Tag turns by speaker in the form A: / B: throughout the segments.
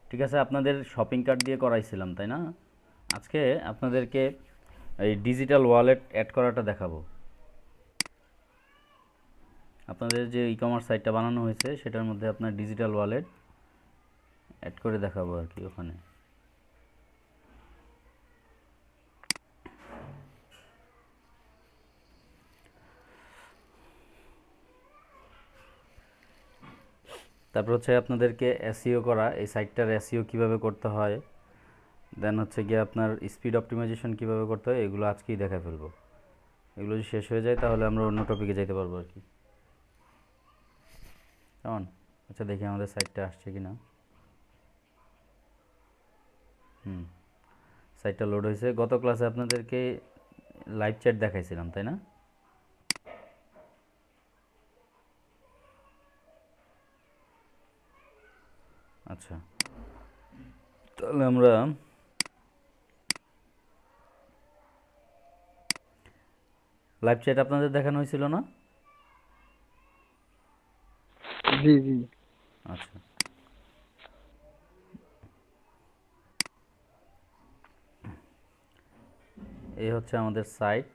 A: ঠিক আছে, আপনাদের শপিং কার্ট দিয়ে করাইছিলাম তাই না? আজকে আপনাদেরকে এই ডিজিটাল ওয়ালেট অ্যাড করাটা দেখাবো। আপনাদের যে ই কমার্স সাইটটা বানানো হয়েছে সেটার মধ্যে আপনার ডিজিটাল ওয়ালেট অ্যাড করে দেখাবো আর কি ওখানে। তারপর হচ্ছে আপনাদেরকে এসইও করা, এই সাইটটার এসইও কীভাবে করতে হয়, দেন হচ্ছে গিয়ে আপনার স্পিড অপটিমাইজেশন কীভাবে করতে হয়, এগুলো আজকেই দেখা ফেলবো। এগুলো যদি শেষ হয়ে যায় তাহলে আমরা অন্য টপিকে যাইতে পারবো আর কি। কেমন? আচ্ছা দেখি আমাদের সাইটটা আসছে কি না। সাইটটা লোড হয়েছে। গত ক্লাসে আপনাদেরকে লাইভ চ্যাট দেখাইছিলাম তাই না? আচ্ছা, তাহলে আমরা লাইভ চ্যাট আপনাদের দেখানো হয়েছিল না?
B: জি জি।
A: আচ্ছা, এই হচ্ছে আমাদের সাইট।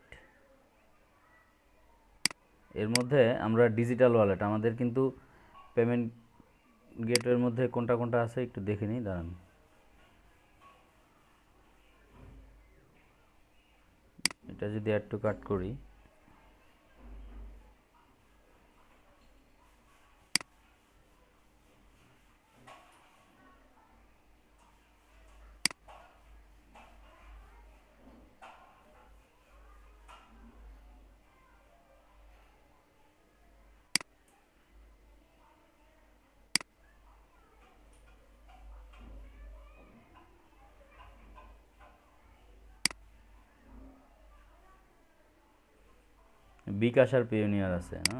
A: এর মধ্যে আমরা ডিজিটাল ওয়ালেট, আমাদের কিন্তু পেমেন্ট গেটওয়ের মধ্যে কোনটা কোনটা আছে একটু দেখে নিই, দাঁড়ান। এটা যদি অ্যাড টু কার্ট করি, বিকাশ আর পিওনিয়ার আছে না?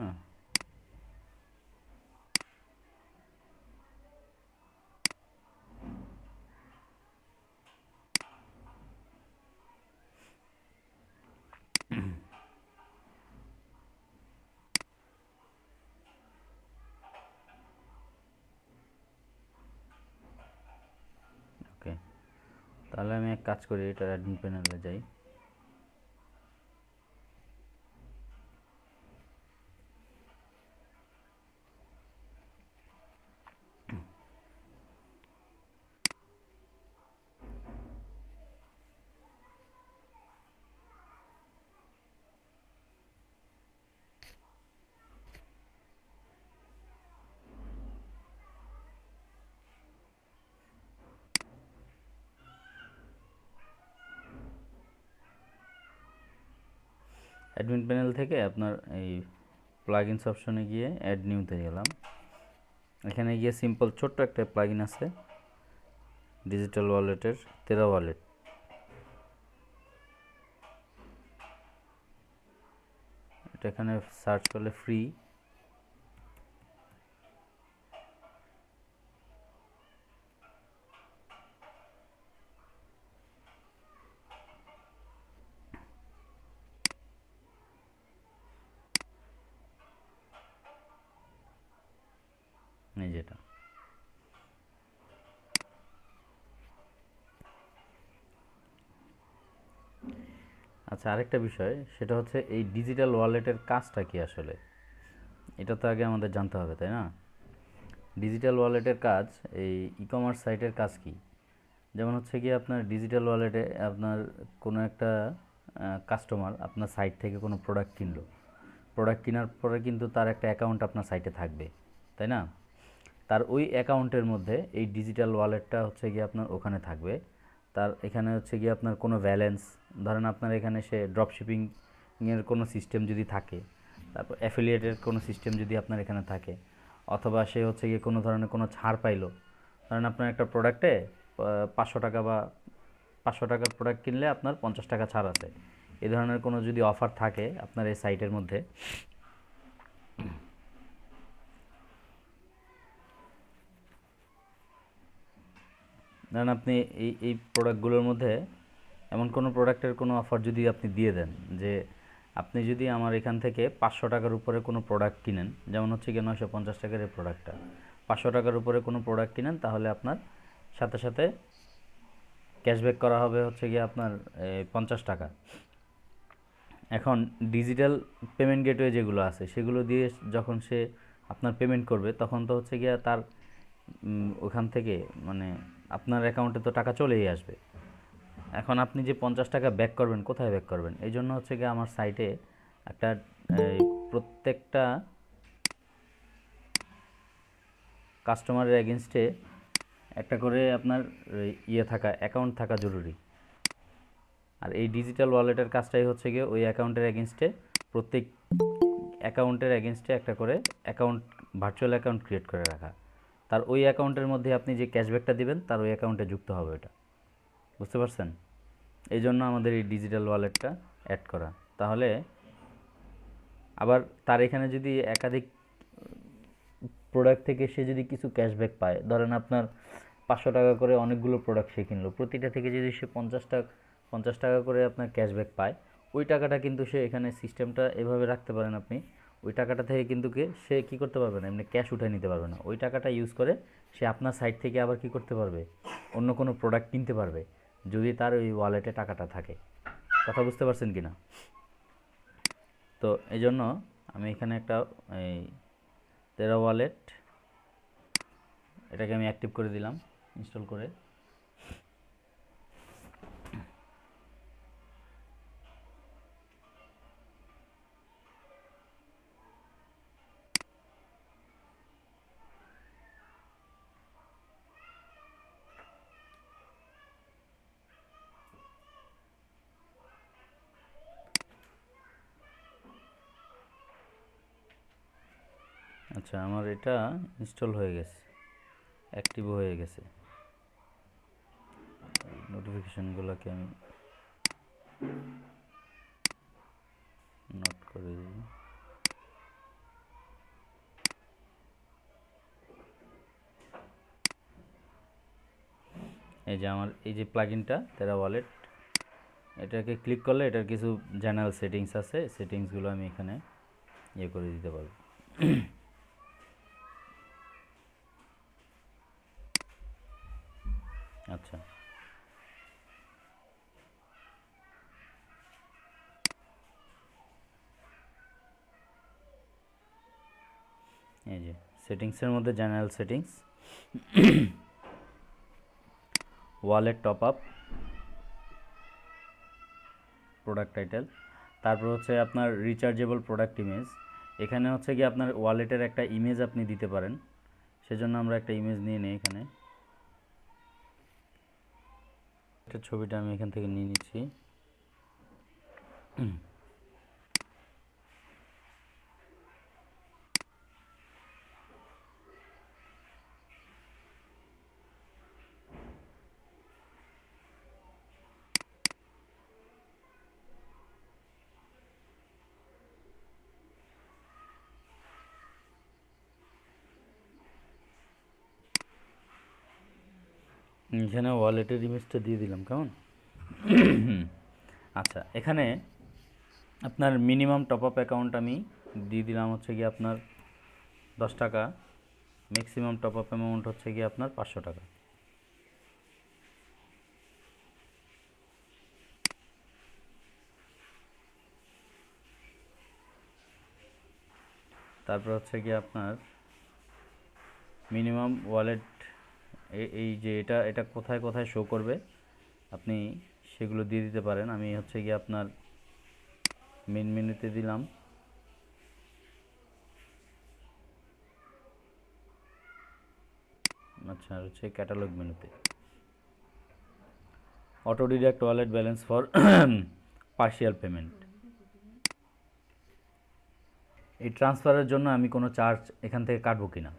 A: ওকে, তাহলে আমি এক কাজ করি, এটা অ্যাডমিন প্যানেলে যাই। অ্যাডমিন প্যানেল থেকে আপনার এই প্লাগইনস অপশনে গিয়ে অ্যাড নিউতে গেলাম। এখানে গিয়ে সিম্পল ছোট্ট একটা প্লাগইন আছে ডিজিটাল ওয়ালেটের, তেরা ওয়ালেট। এটা এখানে সার্চ করলে ফ্রি। এই যেটা, আচ্ছা আরেকটা বিষয়, সেটা হচ্ছে এই ডিজিটাল ওয়ালেটের কাজটা কি আসলে, এটা তো আগে আমাদের জানতে হবে তাই না? ডিজিটাল ওয়ালেটের কাজ, এই ই কমার্স সাইটের কাজ কি? যেমন হচ্ছে গিয়ে আপনার ডিজিটাল ওয়ালেটে আপনার কোনো একটা কাস্টমার আপনার সাইট থেকে কোনো প্রোডাক্ট কিনলো, প্রোডাক্ট কেনার পরে কিন্তু তার একটা অ্যাকাউন্ট আপনার সাইটে থাকবে তাই না? তার ওই অ্যাকাউন্টের মধ্যে এই ডিজিটাল ওয়ালেটটা হচ্ছে গিয়ে আপনার ওখানে থাকবে। তার এখানে হচ্ছে গিয়ে আপনার কোনো ব্যালেন্স, ধরেন আপনার এখানে সে ড্রপ শিপিং এর কোনো সিস্টেম যদি থাকে, তারপর অ্যাফিলিয়েটের কোনো সিস্টেম যদি আপনার এখানে থাকে, অথবা সে হচ্ছে গিয়ে কোনো ধরনের কোনো ছাড় পাইলো, ধরেন আপনার একটা প্রোডাক্টে 500 টাকা বা 500 টাকার প্রোডাক্ট কিনলে আপনার 50 টাকা ছাড় আছে, এই ধরনের কোনো যদি অফার থাকে আপনার এই সাইটের মধ্যে, ধরেন আপনি এই প্রোডাক্টগুলোর মধ্যে এমন কোনো প্রোডাক্টের কোনো অফার যদি আপনি দিয়ে দেন যে আপনি যদি আমার এখান থেকে 500 টাকার উপরে কোনো প্রোডাক্ট কিনেন, যেমন হচ্ছে গিয়ে 950 টাকার এই প্রোডাক্টটা, 500 টাকার উপরে কোনো প্রোডাক্ট কিনেন তাহলে আপনার সাথে সাথে ক্যাশব্যাক করা হবে হচ্ছে গিয়ে আপনার 50 টাকা। এখন ডিজিটাল পেমেন্ট গেটওয়ে যেগুলো আছে সেগুলো দিয়ে যখন সে আপনার পেমেন্ট করবে তখন তো হচ্ছে গিয়ে তার ওখান থেকে মানে আপনার অ্যাকাউন্টে তো টাকা চলেই আসবে। এখন আপনি যে 50 টাকা ব্যাক করবেন, কোথায় ব্যাক করবেন? এই জন্য হচ্ছে গিয়ে আমার সাইটে একটা প্রত্যেকটা কাস্টমারের এগেনস্টে একটা করে আপনার ইয়ে থাকা, অ্যাকাউন্ট থাকা জরুরি। আর এই ডিজিটাল ওয়ালেটের কাজটাই হচ্ছে গিয়ে ওই অ্যাকাউন্টের এগেনস্টে প্রত্যেক অ্যাকাউন্টের এগেনস্টে একটা করে অ্যাকাউন্ট, ভার্চুয়াল অ্যাকাউন্ট ক্রিয়েট করে রাখা। তার ওই অ্যাকাউন্টের মধ্যে আপনি যে ক্যাশব্যাকটা দিবেন তার ওই অ্যাকাউন্টে যুক্ত হবে এটা। বুঝতে পারছেন? এই জন্য আমাদের এই ডিজিটাল ওয়ালেটটা অ্যাড করা। তাহলে আবার তার এখানে যদি একাধিক প্রোডাক্ট থেকে সে যদি কিছু ক্যাশব্যাক পায়, ধরেন আপনার 500 টাকা করে অনেকগুলো প্রোডাক্ট সে কিনলো, প্রতিটা থেকে যদি সে 50 টাকা করে আপনার ক্যাশব্যাক পায়, ওই টাকাটা কিন্তু সে এখানে সিস্টেমটা এভাবে রাখতে পারেন আপনি, ওই টাকাটা থেকে কিন্তু সে কী করতে পারবে না, এমনি ক্যাশ উঠে নিতে পারবে না। ওই টাকাটা ইউজ করে সে আপনার সাইট থেকে আবার কী করতে পারবে, অন্য কোনো প্রোডাক্ট কিনতে পারবে, যদি তার ওই ওয়ালেটে টাকাটা থাকে। কথা বুঝতে পারছেন কি না? তো এই জন্য আমি এখানে একটা এই তেরা ওয়ালেট, এটাকে আমি অ্যাক্টিভ করে দিলাম ইনস্টল করে। আচ্ছা, আমার এটা ইনস্টল হয়ে গেছে, অ্যাক্টিভও হয়ে গেছে। নোটিফিকেশানগুলোকে আমি নোট করে দিই। এই যে আমার এই যে প্লাগইনটা তেরা ওয়ালেট, এটাকে ক্লিক করলে এটার কিছু জেনারেল সেটিংস আছে, সেটিংসগুলো আমি এখানে ইয়ে করে দিতে পারবো। আচ্ছা, এই যে সেটিংসের মধ্যে general settings, wallet top up, product title, তারপর হচ্ছে আপনার রিচার্জেবল প্রোডাক্ট ইমেজ। এখানে হচ্ছে কি আপনার ওয়ালেটের একটা ইমেজ আপনি দিতে পারেন, সেজন্য আমরা একটা ইমেজ নিয়ে নিই। এখানে একটা ছবিটা আমি এখান থেকে নিয়ে নিচ্ছি। এখানে ওয়ালেটের ইমেজটা দিয়ে দিলাম, কেমন? আচ্ছা, এখানে আপনার মিনিমাম টপ আপ অ্যাকাউন্ট আমি দিয়ে দিলাম হচ্ছে গিয়ে আপনার 10 টাকা, ম্যাক্সিমাম টপ আপ অ্যামাউন্ট হচ্ছে গিয়ে আপনার 500 টাকা। তারপর হচ্ছে গিয়ে আপনার মিনিমাম ওয়ালেট, এই যে এটা কোথায় কোথায় শো করবে আপনি সেগুলো দিয়ে দিতে পারেন। আমি হচ্ছে গিয়ে আপনার মেন মেনুতে দিলাম। আচ্ছা, আর হচ্ছে ক্যাটালগ মেনুতে auto deduct wallet balance for partial payment. এই ট্রান্সফারের জন্য আমি কোনো চার্জ এখান থেকে কাটবো কিনা,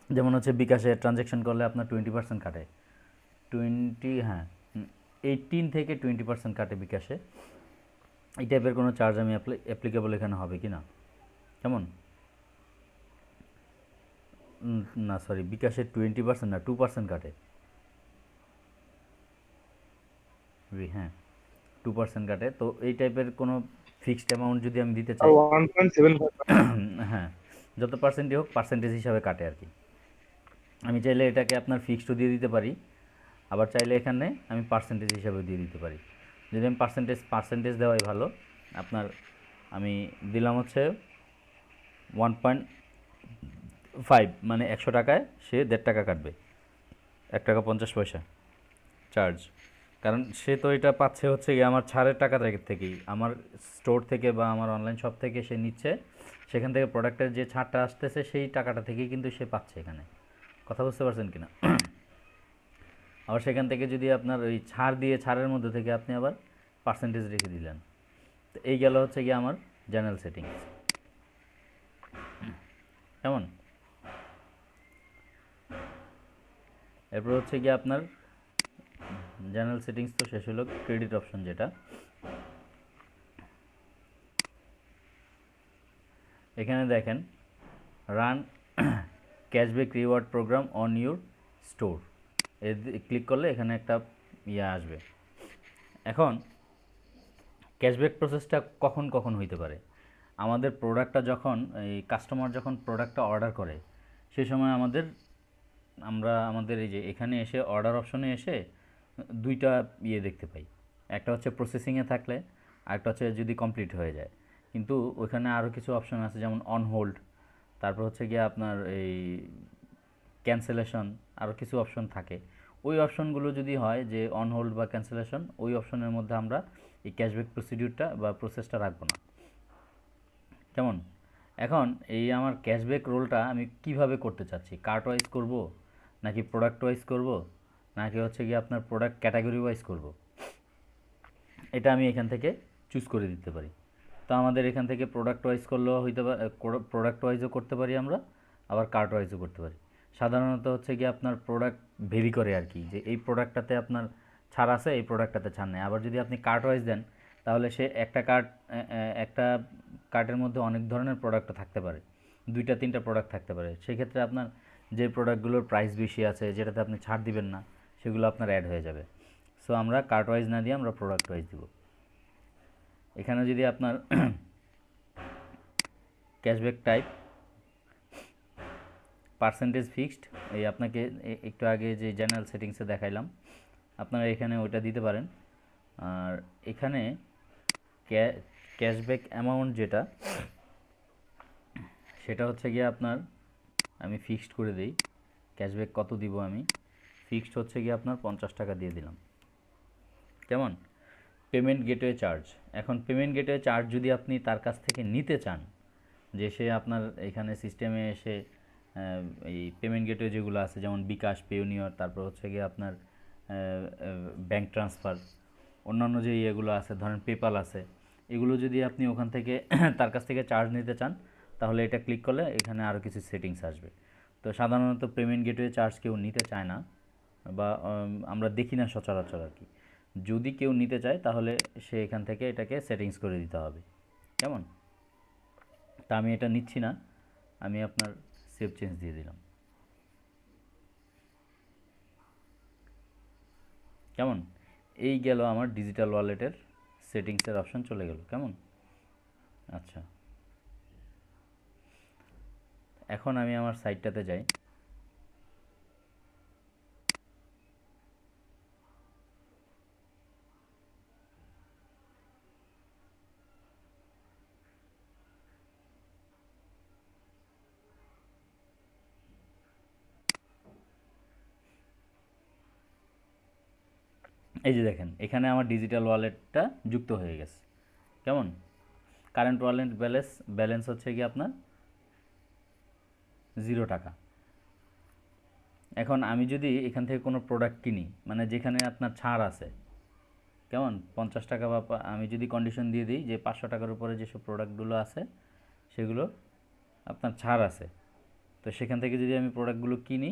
A: যেমন হচ্ছে বিকাশে ট্রানজ্যাকশন করলে আপনার 20% কাটে, 18 থেকে 20% কাটে বিকাশে। এই টাইপের কোনো চার্জ আমি অ্যাপ্লিকেবল এখানে হবে কি না, কেমন? না সরি, বিকাশে 20% না 2% কাটে। হ্যাঁ, 2% কাটে। তো এই টাইপের কোনো ফিক্সড অ্যামাউন্ট যদি আমি দিতে চাই,
B: 1.75
A: হ্যাঁ, যত পার্সেন্টই হোক পার্সেন্টেজ হিসাবে কাটে আর কি। আমি চাইলে এটাকে আপনার ফিক্সডও দিয়ে দিতে পারি, আবার চাইলে এখানে আমি পার্সেন্টেজ হিসাবেও দিয়ে দিতে পারি। যদি আমি পার্সেন্টেজ দেওয়াই ভালো। আপনার আমি দিলাম হচ্ছে 1.5, মানে 100 টাকায় সে 1.5 টাকা কাটবে, 1 টাকা 50 পয়সা চার্জ। কারণ সে তো এটা পাচ্ছে হচ্ছে গিয়ে আমার ছাড়ের টাকা থেকেই, আমার স্টোর থেকে বা আমার অনলাইন শপ থেকে সে নিচ্ছে, সেখান থেকে প্রোডাক্টের যে ছাড়টা আসতেছে সেই টাকাটা থেকেই কিন্তু সে পাচ্ছে এখানে। কথা বুঝতে পারছেন কিনা? আবার সেখান থেকে যদি আপনার ওই ছাড় দিয়ে ছাড়ের মধ্যে থেকে আপনি আবার পার্সেন্টেজ রেখে দিলেন, তো এই গেল হচ্ছে গিয়ে আমার জেনারেল সেটিংস। কেমন? এরপর হচ্ছে গিয়ে আপনার জেনারেল সেটিংস তো শেষ হলো, ক্রেডিট অপশন যেটা। এখানে দেখেন run cashback reward programme on your store, এর ক্লিক করলে এখানে একটা ইয়ে আসবে। এখন ক্যাশব্যাক প্রসেসটা কখন কখন হইতে পারে? আমাদের প্রোডাক্টটা যখন এই কাস্টমার যখন প্রোডাক্টটা অর্ডার করে, সেই সময় আমরা আমাদের এই যে এখানে এসে অর্ডার অপশনে এসে দুইটা ইয়ে দেখতে পাই। একটা হচ্ছে প্রসেসিংয়ে থাকলে, আরেকটা হচ্ছে যদি কমপ্লিট হয়ে যায়। কিন্তু ওইখানে আরও কিছু অপশন আছে, যেমন অন হোল্ড, তারপর হচ্ছে গিয়ে আপনার এই ক্যান্সেলেশন, আরও কিছু অপশন থাকে। ওই অপশনগুলো যদি হয় যে অন হোল্ড বা ক্যান্সেলেশন, ওই অপশনের মধ্যে আমরা এই ক্যাশব্যাক প্রসিডিউরটা বা প্রসেসটা রাখবো না। কেমন? এখন এই আমার ক্যাশব্যাক রোলটা আমি কিভাবে করতে চাচ্ছি, কার্ট ওয়াইজ করব, নাকি প্রোডাক্ট ওয়াইজ করব, নাকি হচ্ছে গিয়ে আপনার প্রোডাক্ট ক্যাটাগরি ওয়াইজ করব, এটা আমি এখান থেকে চুজ করে দিতে পারি। তো আমাদের এখান থেকে প্রোডাক্ট ওয়াইজ করলেও হইতে পারে, প্রোডাক্ট ওয়াইজও করতে পারি আমরা, আবার কার্ট ওয়াইজও করতে পারি। সাধারণত হচ্ছে গিয়ে আপনার প্রোডাক্ট ভেরি করে আর কি, যে এই প্রোডাক্টটাতে আপনার ছাড় আছে, এই প্রোডাক্টটাতে ছাড় নেই। আবার যদি আপনি কার্ট ওয়াইজ দেন, তাহলে সে একটা কার্টের মধ্যে অনেক ধরনের প্রোডাক্ট থাকতে পারে, 2-3টা প্রোডাক্ট থাকতে পারে। সেক্ষেত্রে আপনার যে প্রোডাক্টগুলোর প্রাইস বেশি আছে, যেটাতে আপনি ছাড় দিবেন না, সেগুলো আপনার অ্যাড হয়ে যাবে। সো আমরা কার্ট ওয়াইজ না দিয়ে আমরা প্রোডাক্ট ওয়াইজ দিব। এখানে যদি আপনার ক্যাশব্যাক টাইপ পার্সেন্টেজ ফিক্সড, এই আপনাকে একটু আগে যে জেনারেল সেটিংসে দেখাইলাম, আপনারা এখানে ওইটা দিতে পারেন। আর এখানে ক্যাশব্যাক অ্যামাউন্ট যেটা, সেটা হচ্ছে গিয়ে আপনার আমি ফিক্সড করে দিই। ক্যাশব্যাক কত দিব আমি, ফিক্সড হচ্ছে গিয়ে আপনার 50 টাকা দিয়ে দিলাম। কেমন? Payment gateway charge. এখন পেমেন্ট গেটওয়ে চার্জ যদি আপনি তার কাছ থেকে নিতে চান, যে সে আপনার এখানে সিস্টেমে এসে এই পেমেন্ট গেটওয়ে যেগুলো আছে, যেমন বিকাশ, পেইউনিয়র, তারপর হচ্ছে গিয়ে আপনার ব্যাঙ্ক ট্রান্সফার, অন্যান্য যে ইয়েগুলো আছে, ধরেন পেপাল আছে, এগুলো যদি আপনি ওখান থেকে তার কাছ থেকে চার্জ নিতে চান, তাহলে এটা ক্লিক করলে এখানে আরও কিছু সেটিংস আসবে। তো সাধারণত পেমেন্ট গেটওয়ে চার্জ কেউ নিতে চায় না, বা আমরা দেখি না সচরাচর আর কি। যদি কেউ নিতে চায় তাহলে সে এখান থেকে এটাকে সেটিংস করে দিতে হবে। কেমন? তা আমি এটা নিচ্ছি না, আমি আপনার সেভ চেঞ্জ দিয়ে দিলাম। কেমন? এই গেল আমার ডিজিটাল ওয়ালেটের সেটিংসের অপশন চলে গেল। কেমন? আচ্ছা, এখন আমি আমার সাইটটাতে যাই। এই যে দেখেন, এখানে আমার ডিজিটাল ওয়ালেটটা যুক্ত হয়ে গেছে। কেমন? কারেন্ট ওয়ালেট ব্যালেন্স হচ্ছে কি আপনার 0 টাকা। এখন আমি যদি এখান থেকে কোনো প্রোডাক্ট কিনি, মানে যেখানে আপনার ছাড় আছে, কেমন, 50 টাকা, বা আমি যদি কন্ডিশন দিয়ে দিই যে 500 টাকার উপরে যেসব প্রোডাক্টগুলো আছে সেগুলো আপনার ছাড় আছে, তো সেখান থেকে যদি আমি প্রোডাক্টগুলো কিনি,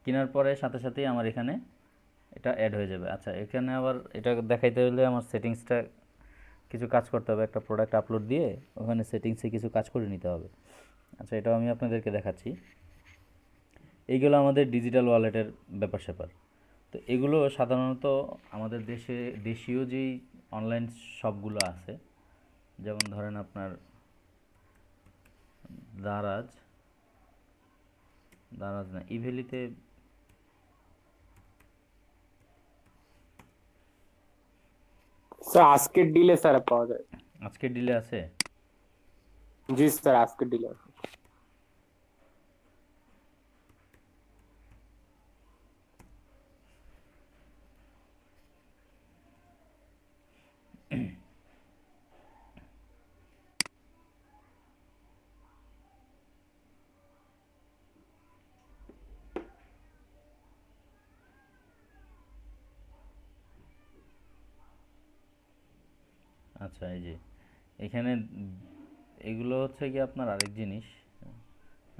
A: কেনার পরে সাথে সাথেই আমার এখানে এটা অ্যাড হয়ে যাবে। আচ্ছা, এখানে আবার এটা দেখাইতে হলে আমার সেটিংসটা কিছু কাজ করতে হবে, একটা প্রোডাক্ট আপলোড দিয়ে ওখানে সেটিংসে কিছু কাজ করে নিতে হবে। আচ্ছা, এটাও আমি আপনাদেরকে দেখাচ্ছি। এইগুলো আমাদের ডিজিটাল ওয়ালেটের ব্যাপার স্যাপার। তো এগুলো সাধারণত আমাদের দেশীয় যেই অনলাইন শপগুলো আছে, যেমন ধরেন আপনার দারাজ, দারাজ না, ইভেলিতে
C: স্যার আজকের ডিলে স্যার পাওয়া যায়।
A: আজকের ডিলে আছে।
C: জি স্যার আজকের ডিলে।
A: আচ্ছা, এই যে এখানে এগুলো হচ্ছে কি আপনার আরেক জিনিস,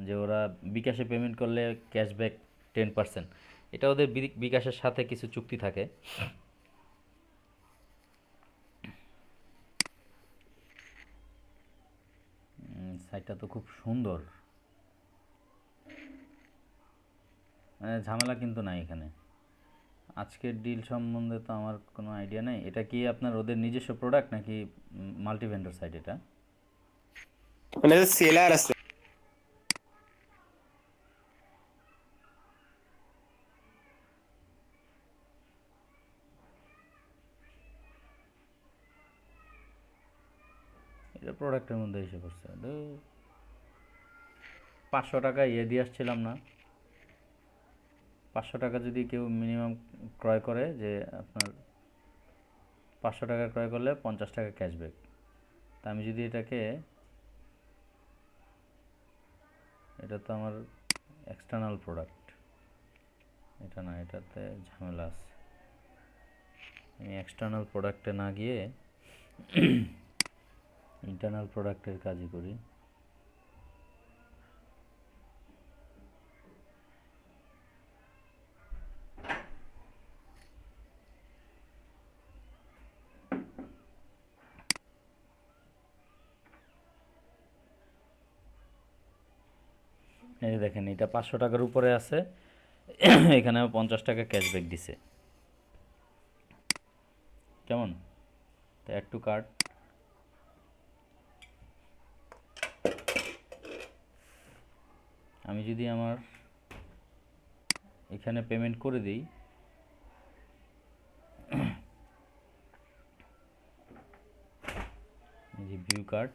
A: যে ওরা বিকাশে পেমেন্ট করলে ক্যাশব্যাক 10%, এটা ওদের বিকাশের সাথে কিছু চুক্তি থাকে। সাইটটা তো খুব সুন্দর, মানে ঝামেলা কিন্তু নাই এখানে। আজকের ডিল সম্বন্ধে তো আমার কোনো আইডিয়া নেই। এটা কি আপনার ওদের নিজস্ব প্রোডাক্ট নাকি মাল্টি ভেন্ডর সাইট এটা?
C: মানে সেলার আছে।
A: এটা প্রোডাক্টের মধ্যে এসে পড়ছে। 500 টাকা দিয়ে আসছিলাম না? 500 টাকা যদি কেউ মিনিমাম ক্রয় করে, যে আপনার 500 টাকা ক্রয় করলে 50 টাকা ক্যাশব্যাক। তা আমি যদি এটাকে, এটা তো আমার এক্সটার্নাল প্রোডাক্ট, এটা না, এটাতে ঝামেলা আছে। আমি এক্সটার্নাল প্রোডাক্টে না গিয়ে ইন্টারনাল প্রোডাক্টের কাজই করি। এই দেখেন, এটা 500 টাকার উপরে আছে, এখানে 50 টাকা ক্যাশব্যাক দিছে। কেমন? তো অ্যাড টু কার্ট, আমি যদি আমার এখানে পেমেন্ট করে দিই, এই যে ভিউ কার্ড,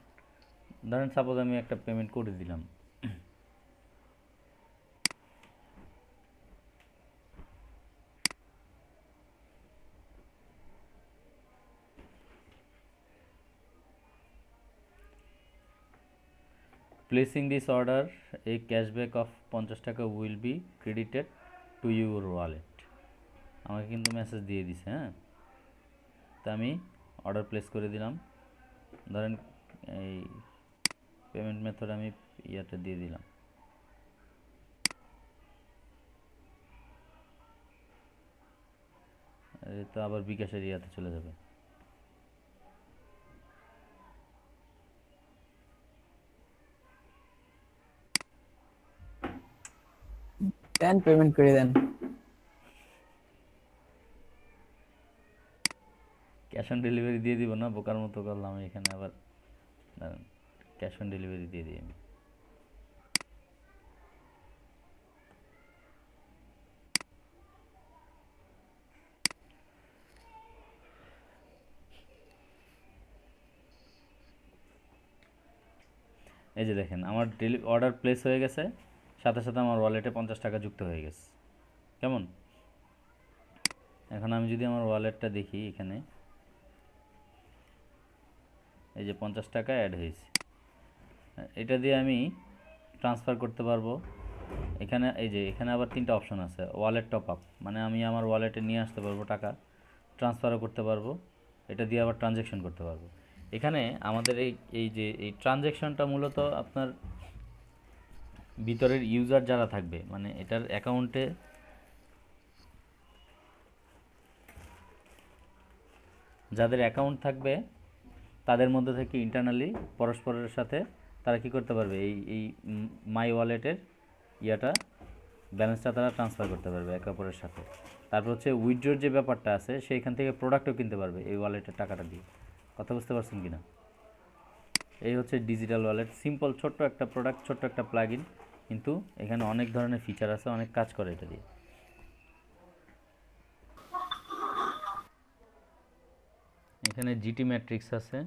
A: ধরেন সাপোজ আমি একটা পেমেন্ট করে দিলাম, প্লেসিং দিস অর্ডার, এই ক্যাশব্যাক অফ 50 টাকা will be credited to your wallet. আমাকে কিন্তু মেসেজ দিয়ে দিছে, হ্যাঁ। তা আমি অর্ডার প্লেস করে দিলাম, ধরেন এই পেমেন্ট মেথড আমি ইয়াতে দিয়ে দিলাম, তো আবার বিকাশের ইয়াতে চলে যাবে।
B: দেন পেমেন্ট করে দেন।
A: ক্যাশ অন ডেলিভারি দিয়ে দিব না, বোকার মতো করলাম এখানে আবার। দাঁড়ান, ক্যাশ অন ডেলিভারি দিয়ে দিই আমি। এই যে দেখেন, আমার অর্ডার প্লেস হয়ে গেছে, সাথে সাথে আমার ওয়ালেটে 50 টাকা যুক্ত হয়ে গেছে। কেমন? এখন আমি যদি আমার ওয়ালেটটা দেখি, এখানে এই যে 50 টাকা অ্যাড হয়েছে, এটা দিয়ে আমি ট্রান্সফার করতে পারবো। এখানে এই যে এখানে আবার 3টা অপশন আছে। ওয়ালেট টপ আপ, মানে আমি আমার ওয়ালেটে নিয়ে আসতে পারবো টাকা, ট্রান্সফারও করতে পারবো, এটা দিয়ে আবার ট্রানজ্যাকশন করতে পারবো। এখানে আমাদের এই এই যে এই ট্রানজ্যাকশনটা মূলত আপনার ভিতরের ইউজার যারা থাকবে, মানে এটার অ্যাকাউন্টে যাদের অ্যাকাউন্ট থাকবে, তাদের মধ্যে থেকে ইন্টারনালি পরস্পরের সাথে তারা কি করতে পারবে, এই এই মাই ওয়ালেটের ইয়াটা, ব্যালেন্সটা তারা ট্রান্সফার করতে পারবে একে অপরের সাথে। তারপর হচ্ছে উইথড্রোর যে ব্যাপারটা আছে, সেইখান থেকে প্রোডাক্টও কিনতে পারবে এই ওয়ালেটের টাকাটা দিয়ে। কথা বুঝতে পারছেন কিনা? এই হচ্ছে ডিজিটাল ওয়ালেট, সিম্পল ছোট্ট একটা প্রোডাক্ট, ছোট্ট একটা প্লাগইন, কিন্তু এখানে অনেক ধরনের ফিচার আছে, অনেক কাজ করে এটা দিয়ে। এখানে জিটি ম্যাট্রিক্স আছে,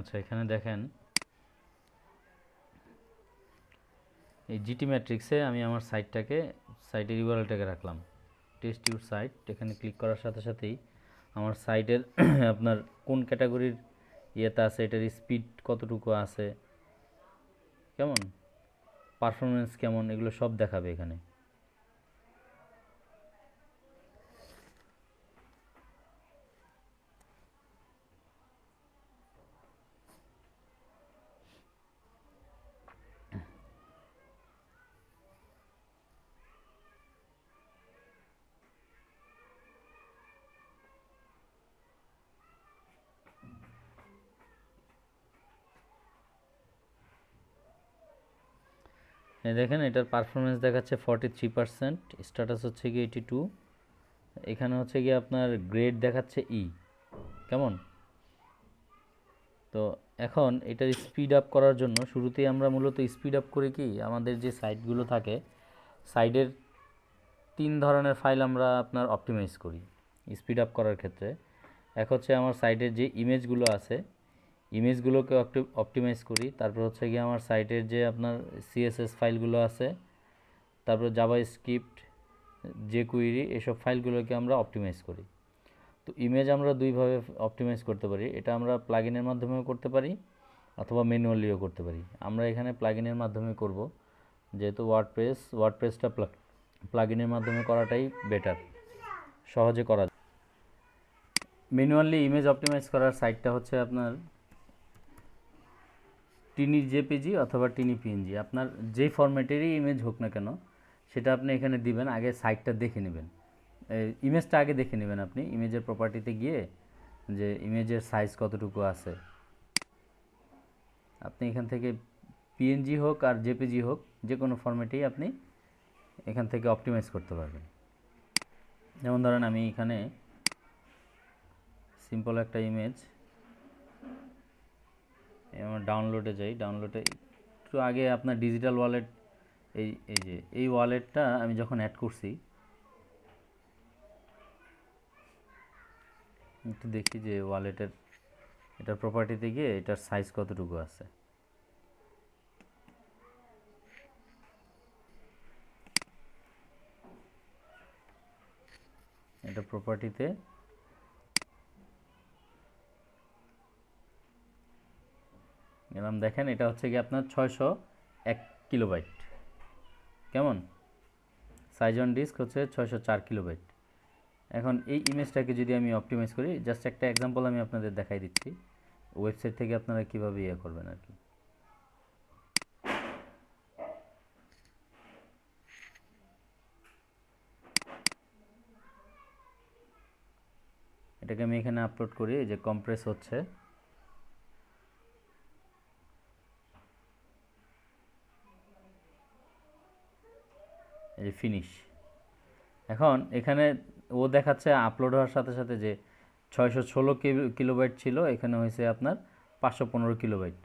A: আচ্ছা এখানে দেখেন এই জিটি ম্যাট্রিক্সে আমি আমার সাইটের ইউআরএলটাকে রাখলাম টেস্ট ইউর সাইট। এখানে ক্লিক করার সাথে সাথেই আমার সাইটের আপনার কোন ক্যাটাগরির ইয়েতে আছে, এটার স্পিড কতটুকু আছে, কেমন পারফরমেন্স কেমন, এগুলো সব দেখাবে এখানে। এই দেখেন এটার পারফরমেন্স দেখাচ্ছে 43%, স্ট্যাটাস হচ্ছে গিয়ে 82, এখানে হচ্ছে গিয়ে আপনার গ্রেড দেখাচ্ছে ই। কেমন? তো এখন এটার স্পিড আপ করার জন্য শুরুতেই আমরা মূলত স্পিড আপ করি কি, আমাদের যে সাইটগুলো থাকে সাইডের 3 ধরনের ফাইল আমরা আপনার অপটিমাইজ করি স্পিড আপ করার ক্ষেত্রে। এক হচ্ছে আমার সাইটের যে ইমেজগুলো আছে ইমেজগুলোকে অপটিমাইজ করি, তারপর হচ্ছে গিয়ে আমার সাইটের যে আপনার সিএসএস ফাইলগুলো আছে, তারপর জাভা স্ক্রিপ্ট, যে কুইরি, এসব ফাইলগুলোকে আমরা অপটিমাইজ করি। তো ইমেজ আমরা দুইভাবে অপটিমাইজ করতে পারি, এটা আমরা প্লাগইনের মাধ্যমেও করতে পারি অথবা ম্যানুয়ালিও করতে পারি। আমরা এখানে প্লাগইনের মাধ্যমে করব, যেহেতু ওয়ার্ডপ্রেসটা প্লাগইনের মাধ্যমে করাটাই বেটার, সহজে করা যায়। ম্যানুয়ালি ইমেজ অপটিমাইজ করার সাইটটা হচ্ছে আপনার টিনি জেপিজি অথবা টিনি পিএনজি, আপনার যেই ফরম্যাটেরই ইমেজ হোক না কেন সেটা আপনি এখানে দিবেন। আগে সাইটটা দেখে নেবেন, ইমেজটা আগে দেখে নেবেন। আপনি ইমেজের প্রপার্টিতে গিয়ে যে ইমেজের সাইজ কতটুকু আছে, আপনি এখান থেকে পিএনজি হোক আর জেপিজি হোক যে কোনো ফরম্যাটেই আপনি এখান থেকে অপটিমাইজ করতে পারবেন। যেমন ধরেন আমি এখানে সিম্পল একটা ইমেজ, আমার ডাউনলোডে যাই, ডাউনলোডে একটু আগে আপনার ডিজিটাল ওয়ালেট, এই ওয়ালেটটা আমি যখন অ্যাড করছি, একটু দেখি যে ওয়ালেটের এটার প্রপার্টিতে গিয়ে এটার সাইজ কতটুকু আছে। এটা প্রপার্টিতে গেলাম, দেখেন এটা হচ্ছে কি আপনার 601 কিলোবাইট। কেমন? সাইজ অন ডিস্ক হচ্ছে 604 কিলোবাইট। এখন এই ইমেজটাকে যদি আমি অপটিমাইজ করি, জাস্ট একটা এক্সাম্পল আমি আপনাদের দেখাই দিচ্ছি ওয়েবসাইট থেকে আপনারা কীভাবে ইয়ে করবেন আর কি। এটাকে আমি এখানে আপলোড করি, এই যে কম্প্রেস হচ্ছে, এই যে ফিনিশ। এখন এখানে ও দেখাচ্ছে আপলোড হওয়ার সাথে সাথে যে 616 কিলোবাইট ছিল, এখানে হয়েছে আপনার 515 কিলোবাইট,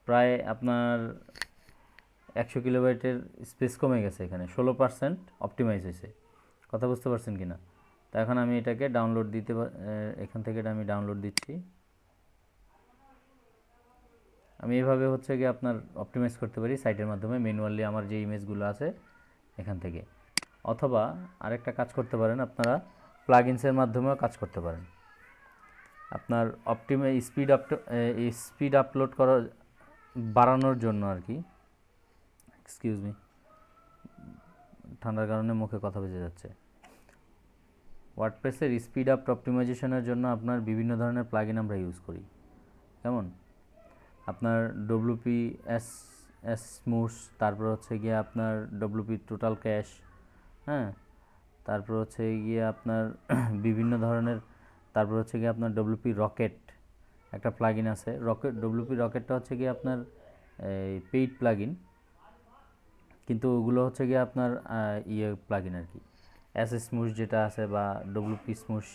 A: প্রায় আপনার 100 কিলোবাইটের স্পেস কমে গেছে। এখানে 16% অপটিমাইজ হয়েছে। কথা বুঝতে পারছেন কি না? তো এখন আমি এটাকে ডাউনলোড এখান থেকে এটা আমি ডাউনলোড দিচ্ছি। আমি এইভাবে হচ্ছে গিয়ে আপনার অপটিমাইজ করতে পারি সাইটের মাধ্যমে ম্যানুয়ালি আমার যে ইমেজগুলো আছে এখান থেকে। অথবা আরেকটা কাজ করতে পারেন, আপনারা প্লাগইনসের মাধ্যমেও কাজ করতে পারেন। আপনার স্পিড আপলোড করার বাড়ানোর জন্য আর কি, এক্সকিউজ মি, ঠান্ডার কারণে মুখে কথা বেজে যাচ্ছে। ওয়ার্ডপ্রেসের স্পিড আপ অপটিমাইজেশনের জন্য আপনার বিভিন্ন ধরনের প্লাগইন আমরা ইউজ করি। কেমন? আপনার ডব্লিউপি এস এস স্মুশ, তারপর হচ্ছে গিয়ে আপনার ডব্লিউপি টোটাল ক্যাশ, হ্যাঁ, তারপর হচ্ছে গিয়ে আপনার বিভিন্ন ধরনের, তারপর হচ্ছে গিয়ে আপনার ডব্লিউপি রকেট একটা প্লাগইন আছে। ডব্লিউপি রকেটটা হচ্ছে গিয়ে আপনার এই পেইড প্লাগইন, কিন্তু ওগুলো হচ্ছে গিয়ে আপনার প্লাগইন আর কি। এস স্মুশ যেটা আছে বা ডব্লিউপি স্মুশ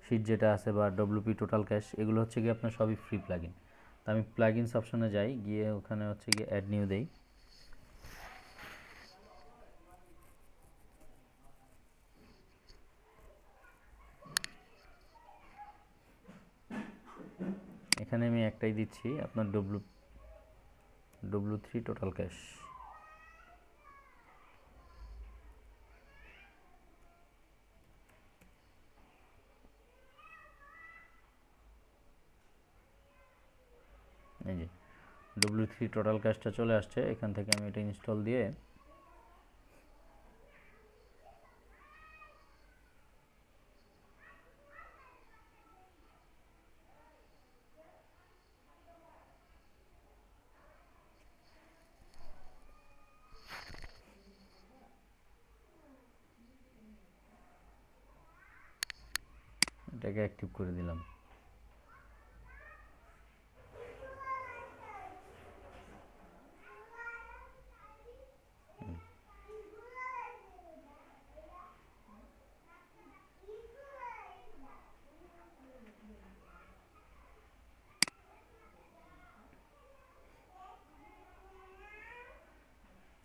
A: শিট যেটা আছে বা ডব্লিউপি টোটাল ক্যাশ, এগুলো হচ্ছে গিয়ে আপনার সবই ফ্রি প্লাগইন। তো আমি প্লাগইনস অপশনে যাই, গিয়ে ওখানে হচ্ছে গিয়ে অ্যাড নিউ দেই। এখানে আমি একটাই দিচ্ছি, আপনার ডব্লিউ3 টোটাল ক্যাশ। এই যে ডব্লিউ3 টোটাল ক্যাশটা চলে আসছে। এখান থেকে আমি এটা ইনস্টল দিয়ে এটাকে অ্যাক্টিভ করে দিলাম।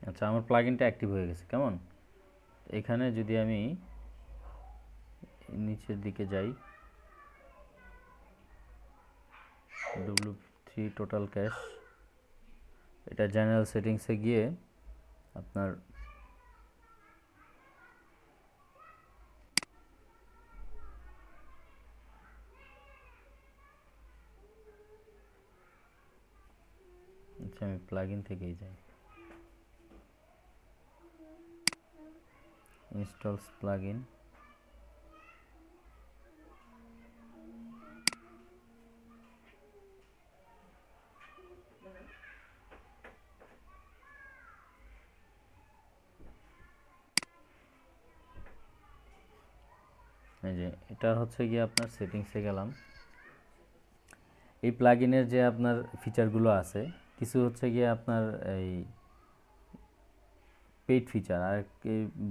A: আচ্ছা, আমার প্লাগইনটা অ্যাক্টিভ হয়ে গেছে। কেমন, এখানে যদি আমি নিচের দিকে যাই, ডব্লিউ3 টোটাল ক্যাশ, এটা জেনারেল সেটিংসে গিয়ে আপনার আচ্ছা, আমি প্লাগইন থেকেই যাই, ইনস্টলস প্লাগইন। এই যে এটা হচ্ছে গিয়ে আপনার সেটিংসে গেলাম। এই প্লাগইনের যে আপনার ফিচারগুলো আছে, কিছু হচ্ছে গিয়ে আপনার এই পেইড ফিচার, আর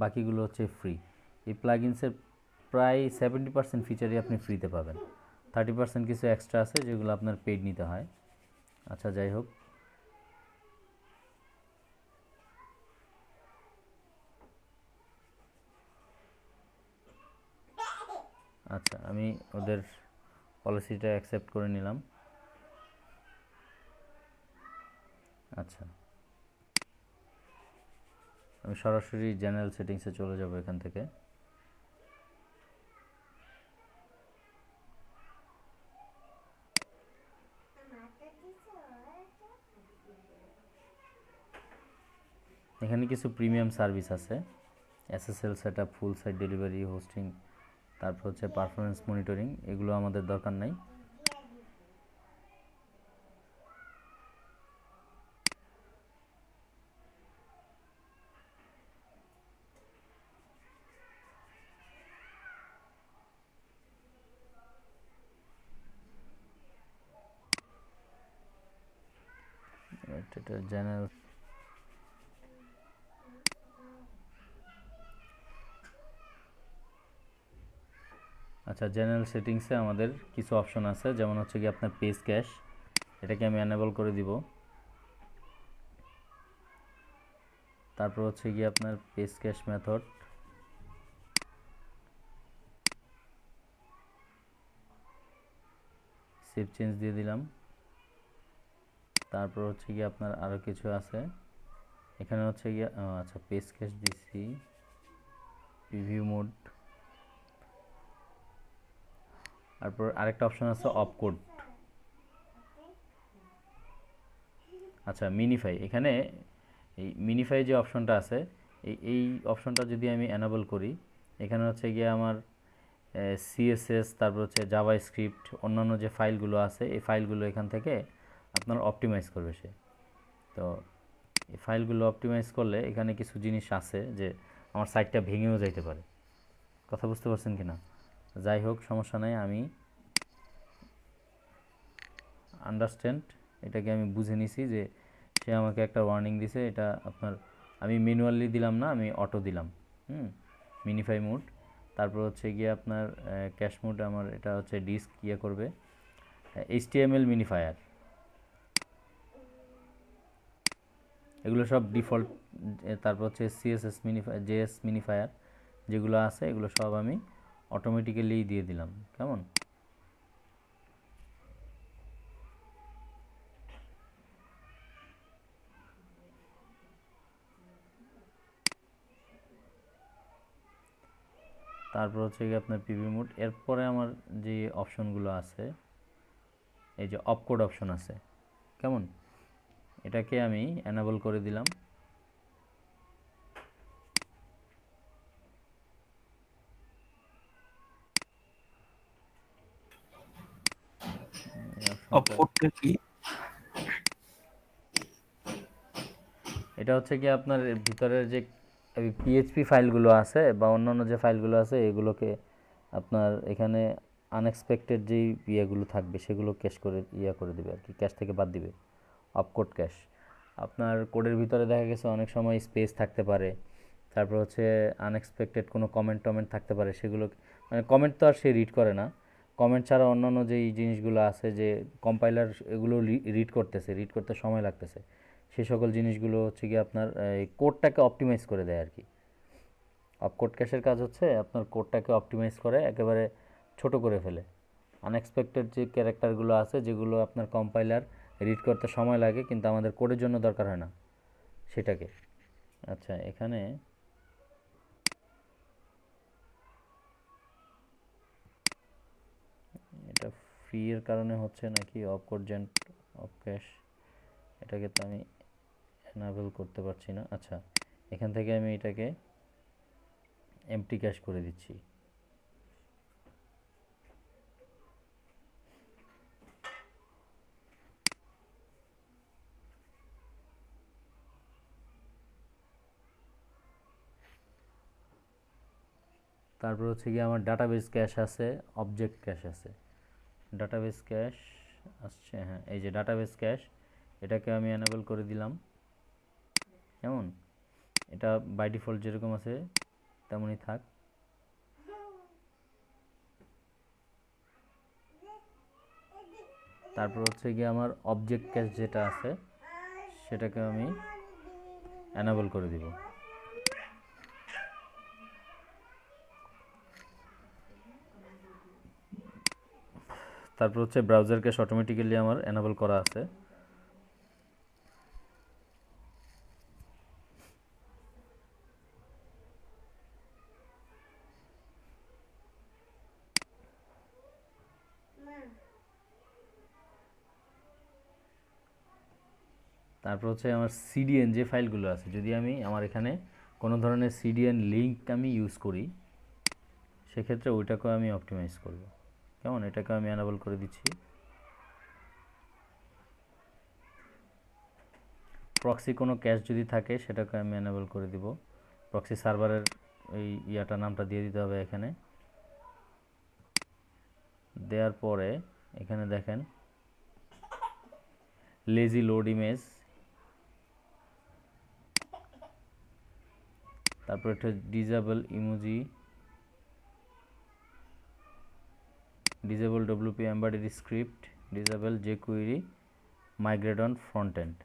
A: বাকিগুলো হচ্ছে ফ্রি। এই প্লাগইনসের প্রায় 70% ফিচারই আপনি ফ্রিতে পাবেন, 30% কিছু এক্সট্রা আছে যেগুলো আপনার পেইড নিতে হয়। আচ্ছা, যাই হোক, আচ্ছা আমি ওদের পলিসিটা অ্যাকসেপ্ট করে নিলাম। আচ্ছা, আমি সরাসরি জেনারেল সেটিংসে চলে যাব এখান থেকে। এখানে কিছু প্রিমিয়াম সার্ভিস আছে, এসএসএল সেটআপ, ফুল সাইট ডেলিভারি, হোস্টিং, তারপর হচ্ছে পারফরমেন্স মনিটরিং। এগুলো আমাদের দরকার নাই। এটা জেনারেল, আচ্ছা জেনারেল সেটিংসে আমাদের কিছু অপশন আছে, যেমন হচ্ছে কি আপনার পেজ ক্যাশ, এটাকে আমি এনেবল করে দিব। তারপর হচ্ছে কি আপনার page cash method, save change দিয়ে দিলাম। তারপর হচ্ছে কি আপনার আরও কিছু আছে, এখানে হচ্ছে গিয়ে আচ্ছা পেজ ক্যাশ দিছি, প্রিভিউ মোড, তারপর আরেকটা অপশন আছে অফ কোড। আচ্ছা মিনিফাই, এখানে এই মিনিফাই যে অপশনটা আছে, এই অপশনটা যদি আমি এনেবল করি, এখানে হচ্ছে গিয়ে আমার সিএসএস, তারপর হচ্ছে জাভা স্ক্রিপ্ট, অন্যান্য যে ফাইলগুলো আছে এই ফাইলগুলো এখান থেকে আপনার অপটিমাইজ করবে সে। তো এই ফাইলগুলো অপটিমাইজ করলে এখানে কিছু জিনিস আছে যে আমার সাইটটা ভেঙেও যাইতে পারে। কথা বুঝতে পারছেন কি না? যাই হোক, সমস্যা নাই, আমি আন্ডারস্ট্যান্ড, এটাকে আমি বুঝে নিছি যে সে আমাকে একটা ওয়ার্নিং দিছে। এটা আপনার আমি ম্যানুয়ালি দিলাম না, আমি অটো দিলাম। মিনিফাই মোড, তারপর হচ্ছে গিয়ে আপনার ক্যাশ মোড, আমার এটা হচ্ছে ডিস্ক ইয়ে করবে, HTML মিনিফায়ার, এগুলো সব ডিফল্ট। তারপর হচ্ছে CSS মিনিফায়ার, JS মিনিফায়ার যেগুলো আছে এগুলো সব আমি অটোমেটিক্যালি দিয়ে দিলাম। কেমন? তারপর হচ্ছে গিয়ে আপনার পিভি মোড। এরপরে আমার যে অপশনগুলো আছে, এই যে অপকোড অপশন আছে, কেমন, এটাকে আমি এনেবল করে দিলাম। এই অপশনটা,
B: অপকোডটা কি?
A: এটা হচ্ছে কি আপনার ভিতরের যে পিএইচপি ফাইলগুলো আছে বা অন্যান্য যে ফাইলগুলো আছে এগুলোকে আপনার এখানে আনএক্সপেক্টেড যেই ইয়েগুলো থাকবে সেগুলো ক্যাশ করে করে দিবে আর কি, ক্যাশ থেকে বাদ দিবে। অপকোড ক্যাশ, আপনার কোডের ভিতরে দেখা গেছে অনেক সময় স্পেস থাকতে পারে, তারপর হচ্ছে আনএক্সপেক্টেড কোনো কমেন্ট থাকতে পারে, সেগুলো মানে কমেন্ট তো আর সে রিড করে না, কমেন্ট ছাড়া অন্যান্য যেই জিনিসগুলো আছে যে কম্পাইলার এগুলো রিড করতে সময় লাগতেছে, সেই সকল জিনিসগুলো হচ্ছে কি আপনার এই কোডটাকে অপটিমাইজ করে দেয় আর কি। অপকোড ক্যাশের কাজ হচ্ছে আপনার কোডটাকে অপটিমাইজ করে একেবারে ছোট করে ফেলে। আনএক্সপেক্টেড যে ক্যারেক্টারগুলো আছে যেগুলো আপনার কম্পাইলার রিড করতে সময় লাগে কিন্তু আমাদের কোডের জন্য দরকার হয় না, সেটাকে। আচ্ছা, এখানে এটা ফ্রি এর কারণে হচ্ছে নাকি অপকোড জেন্ট অফ ক্যাশ, এটাকে তো আমি এনেবল করতে পারছি না। আচ্ছা, এখান থেকে আমি এটাকে এমটি ক্যাশ করে দিচ্ছি। তারপর হচ্ছে গিয়ে আমার ডাটাবেস ক্যাশ আছে, অবজেক্ট ক্যাশ আছে। ডাটাবেস ক্যাশ আসছে, হ্যাঁ, এই যে ডাটাবেস ক্যাশ, এটাকে আমি এনেবল করে দিলাম। কেমন? এটা বাই ডিফল্ট যেরকম আছে তেমনই থাক। তারপর হচ্ছে গিয়ে আমার অবজেক্ট ক্যাশ যেটা আছে সেটাকে আমি এনেবল করে দিব। তারপর হচ্ছে ব্রাউজার ক্যাশ অটোমেটিক্যালি আমার এনেবল করা আছে। তারপর হচ্ছে আমার সিডিএন যে ফাইলগুলো আছে, যদি আমি আমার এখানে কোনো ধরনের সিডিএন লিঙ্ক আমি ইউজ করি সেক্ষেত্রে ওইটাকেও আমি অপটিমাইজ করব। কেমন? এটাকে আমি এনেবল করে দিচ্ছি। প্রক্সি কোনো ক্যাশ যদি থাকে সেটাকে আমি এনেবল করে দিব। প্রক্সি সার্ভারের এই নামটা দিয়ে দিতে হবে এখানে। দেওয়ার পরে এখানে দেখেন লেজি লোড ইমেজ, তারপর এটা disable emoji, disable WP embedded script, disable jQuery migrate on front end.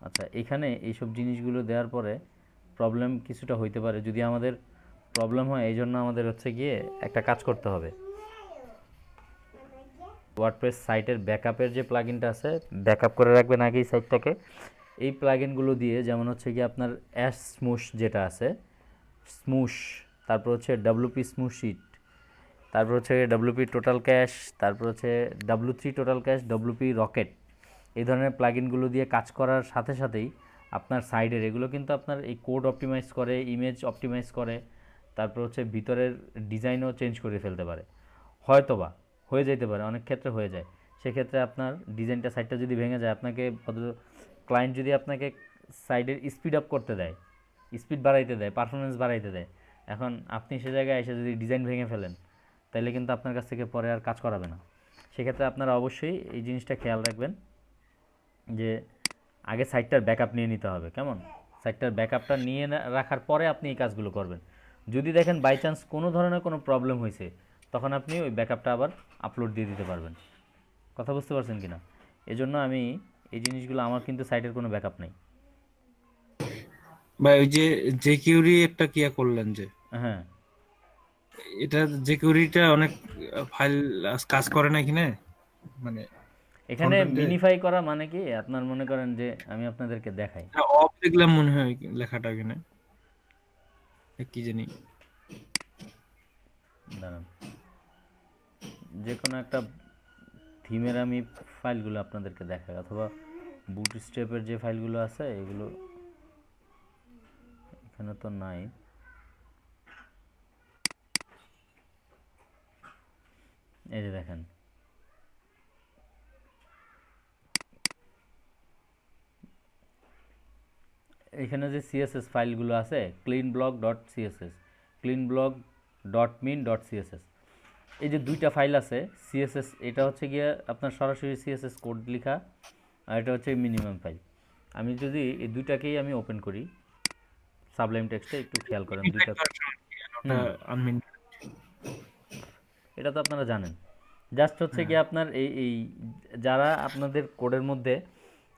A: আচ্ছা, এখানে এইসব জিনিসগুলো দেওয়ার পরে প্রবলেম কিছুটা হইতে পারে। যদি আমাদের প্রবলেম হয় এই জন্য আমাদের হচ্ছে গিয়ে একটা কাজ করতে হবে। ওয়ার্ডপ্রেস সাইটের ব্যাকআপের যে প্লাগইনটা আছে, ব্যাকআপ করে রাখবেন আগে এই সাইটটাকে। এই প্লাগইনগুলো দিয়ে যেমন হচ্ছে গিয়ে আপনার স্মুশ যেটা আছে, স্মুশ, তারপর হচ্ছে ডব্লিউপি স্মুশিট, তারপর হচ্ছে ডব্লিউপি টোটাল ক্যাশ, তারপর হচ্ছে W3 total cash, WP rocket, এই ধরনের প্লাগইনগুলো দিয়ে কাজ করার সাথে সাথেই আপনার সাইডের এগুলো কিন্তু আপনার এই কোড অপটিমাইজ করে, ইমেজ অপটিমাইজ করে, তারপর হচ্ছে ভিতরের ডিজাইনও চেঞ্জ করে ফেলতে পারে। হয়তোবা হয়ে যেতে পারে, অনেক ক্ষেত্রে হয়ে যায়। সেক্ষেত্রে আপনার ডিজাইনটা সাইডটা যদি ভেঙে যায়, আপনাকে ক্লায়েন্ট যদি আপনাকে সাইডের স্পিড আপ করতে দেয়, স্পিড বাড়াইতে দেয়, পারফরমেন্স বাড়াইতে দেয়, এখন আপনি সে জায়গায় এসে যদি ডিজাইন ভেঙে ফেলেন, তাহলে কিন্তু আপনার কাছ থেকে পরে আর কাজ করাবে না। সেক্ষেত্রে আপনারা অবশ্যই এই জিনিসটা খেয়াল রাখবেন যে আগে সাইটটার ব্যাকআপ নিয়ে নিতে হবে। কেমন? সাইটটার ব্যাকআপটা নিয়ে রাখার পরে আপনি এই কাজগুলো করবেন। যদি দেখেন বাই চান্স কোনো ধরনের কোনো প্রবলেম হয়েছে, তখন আপনি ওই ব্যাকআপটা আবার আপলোড দিয়ে দিতে পারবেন। কথা বুঝতে পারছেন কি না? এজন্য আমি এই জিনিসগুলো, আমার কিন্তু সাইটের কোনো ব্যাকআপ নেই।
D: বা ওই যে জেকিউরি একটা কিয়া করলেন যে,
A: হ্যাঁ,
D: এটা জেকিউরিটা অনেক ফাইল কাজ করে না এখানে, মানে
A: এখানে
D: ফ্রন্ট-এন্ডে
A: মিনিফাই করা মানে কি, আপনার মনে করেন যে আমি আপনাদেরকে দেখাই,
D: অফ দেখলাম মনে হয় লেখাটা এখানে, কি জানি।
A: দাঁড়ান, যে কোনো একটা থিমের আমি ফাইলগুলো আপনাদেরকে দেখাই, অথবা বুটস্ট্র্যাপের যে ফাইলগুলো আছে এগুলো এখানে তো নাই। এই যে দেখেন, এখানে যে সিএসএস ফাইলগুলো আছে, cleanblock.css, cleanblock.min.css, এই যে দুইটা ফাইল আছে সিএসএস, এটা হচ্ছে গিয়ে আপনার সরাসরি সিএসএস কোড লেখা, আর এটা হচ্ছে মিনিমাম ফাইল। আমি যদি এই দুইটাকেই আমি ওপেন করি সাবলাইম টেক্সটে, একটু খেয়াল করেন দুইটা। এটা তো আপনারা জানেন। জাস্ট হচ্ছে গিয়ে আপনার এই যারা আপনাদের কোডের মধ্যে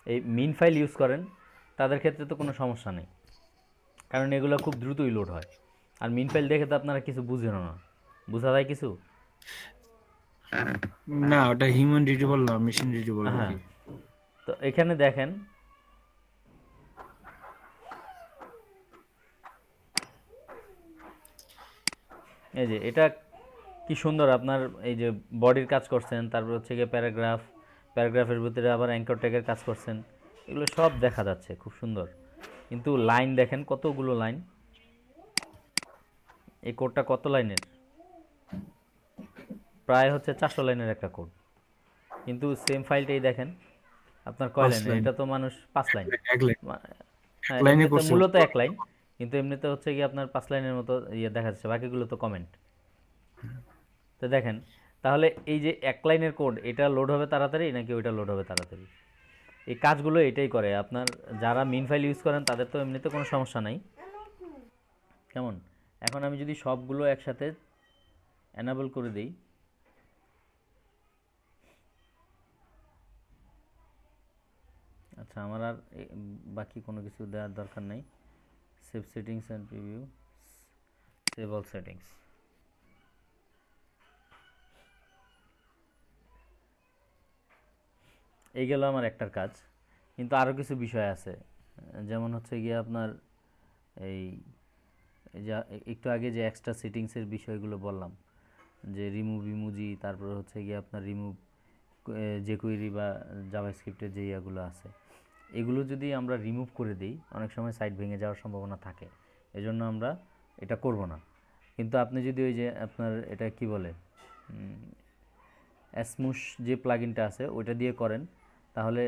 A: এই মিন ফাইল ইউজ করেন, তাদের ক্ষেত্রে তো কোনো সমস্যা নেই, কারণ এগুলো খুব দ্রুতই লোড হয়। আর মিন ফাইল দেখে তো আপনারা কিছু বুঝেন না, বোঝা যায় কিছু?
D: না, ওটা হিউম্যান রিডেবল না, মেশিন রিডেবল।
A: হ্যাঁ, তো এখানে দেখেন, এই যে এটা কি সুন্দর, আপনার এই যে বডির কাজ করছেন, তারপর হচ্ছে গিয়ে প্যারাগ্রাফের ভিতরে আবার অ্যাঙ্কর ট্যাগের কাজ করছেন, এগুলো সব দেখা যাচ্ছে খুব সুন্দর। কিন্তু লাইন দেখেন কতগুলো লাইন, এই কোডটা কত লাইনের? প্রায় হচ্ছে 400 লাইনের একটা কোড। কিন্তু সেম ফাইলটাই দেখেন আপনার কয় লাইনের? এটা তো মানুষ 5 লাইন।
D: এক লাইন,
A: হ্যাঁ,
D: লাইনে
A: এমনিতে
D: করছে।
A: মূলত 1 লাইন, কিন্তু এমনিতে হচ্ছে কি আপনার 5 লাইনের মতো ইয়ে দেখা যাচ্ছে, বাকিগুলো তো কমেন্ট। তো দেখেন, তাহলে এই যে 1 লাইনের কোড, এটা লোড হবে তাড়াতাড়ি নাকি ওইটা লোড হবে তাড়াতাড়ি? এই কাজগুলো এটাই করে। আপনার যারা মিন ফাইল ইউজ করেন তাদের তো এমনিতে কোনো সমস্যা নাই। কেমন? এখন আমি যদি সবগুলো একসাথে এনাবল করে দিই, আচ্ছা আমার আর বাকি কোনো কিছু দেওয়ার দরকার নেই। Save settings and preview, save all settings. এই গেল আমার একটার কাজ। কিন্তু আরও কিছু বিষয় আছে, যেমন হচ্ছে গিয়ে আপনার এই যা একটু আগে যে এক্সট্রা সেটিংসের বিষয়গুলো বললাম, যে রিমুভ ইমোজি, তারপর হচ্ছে গিয়ে আপনার রিমুভ জেকুইরি বা জাভাস্ক্রিপ্টের যে ইয়াগুলো আছে, এগুলো যদি আমরা রিমুভ করে দিই, অনেক সময় সাইট ভেঙে যাওয়ার সম্ভাবনা থাকে। এজন্য আমরা এটা করব না। কিন্তু আপনি যদি ওই যে আপনার এটা কি বলে অ্যাসমুশ যে প্লাগইনটা আছে ওইটা দিয়ে করেন, তাহলে,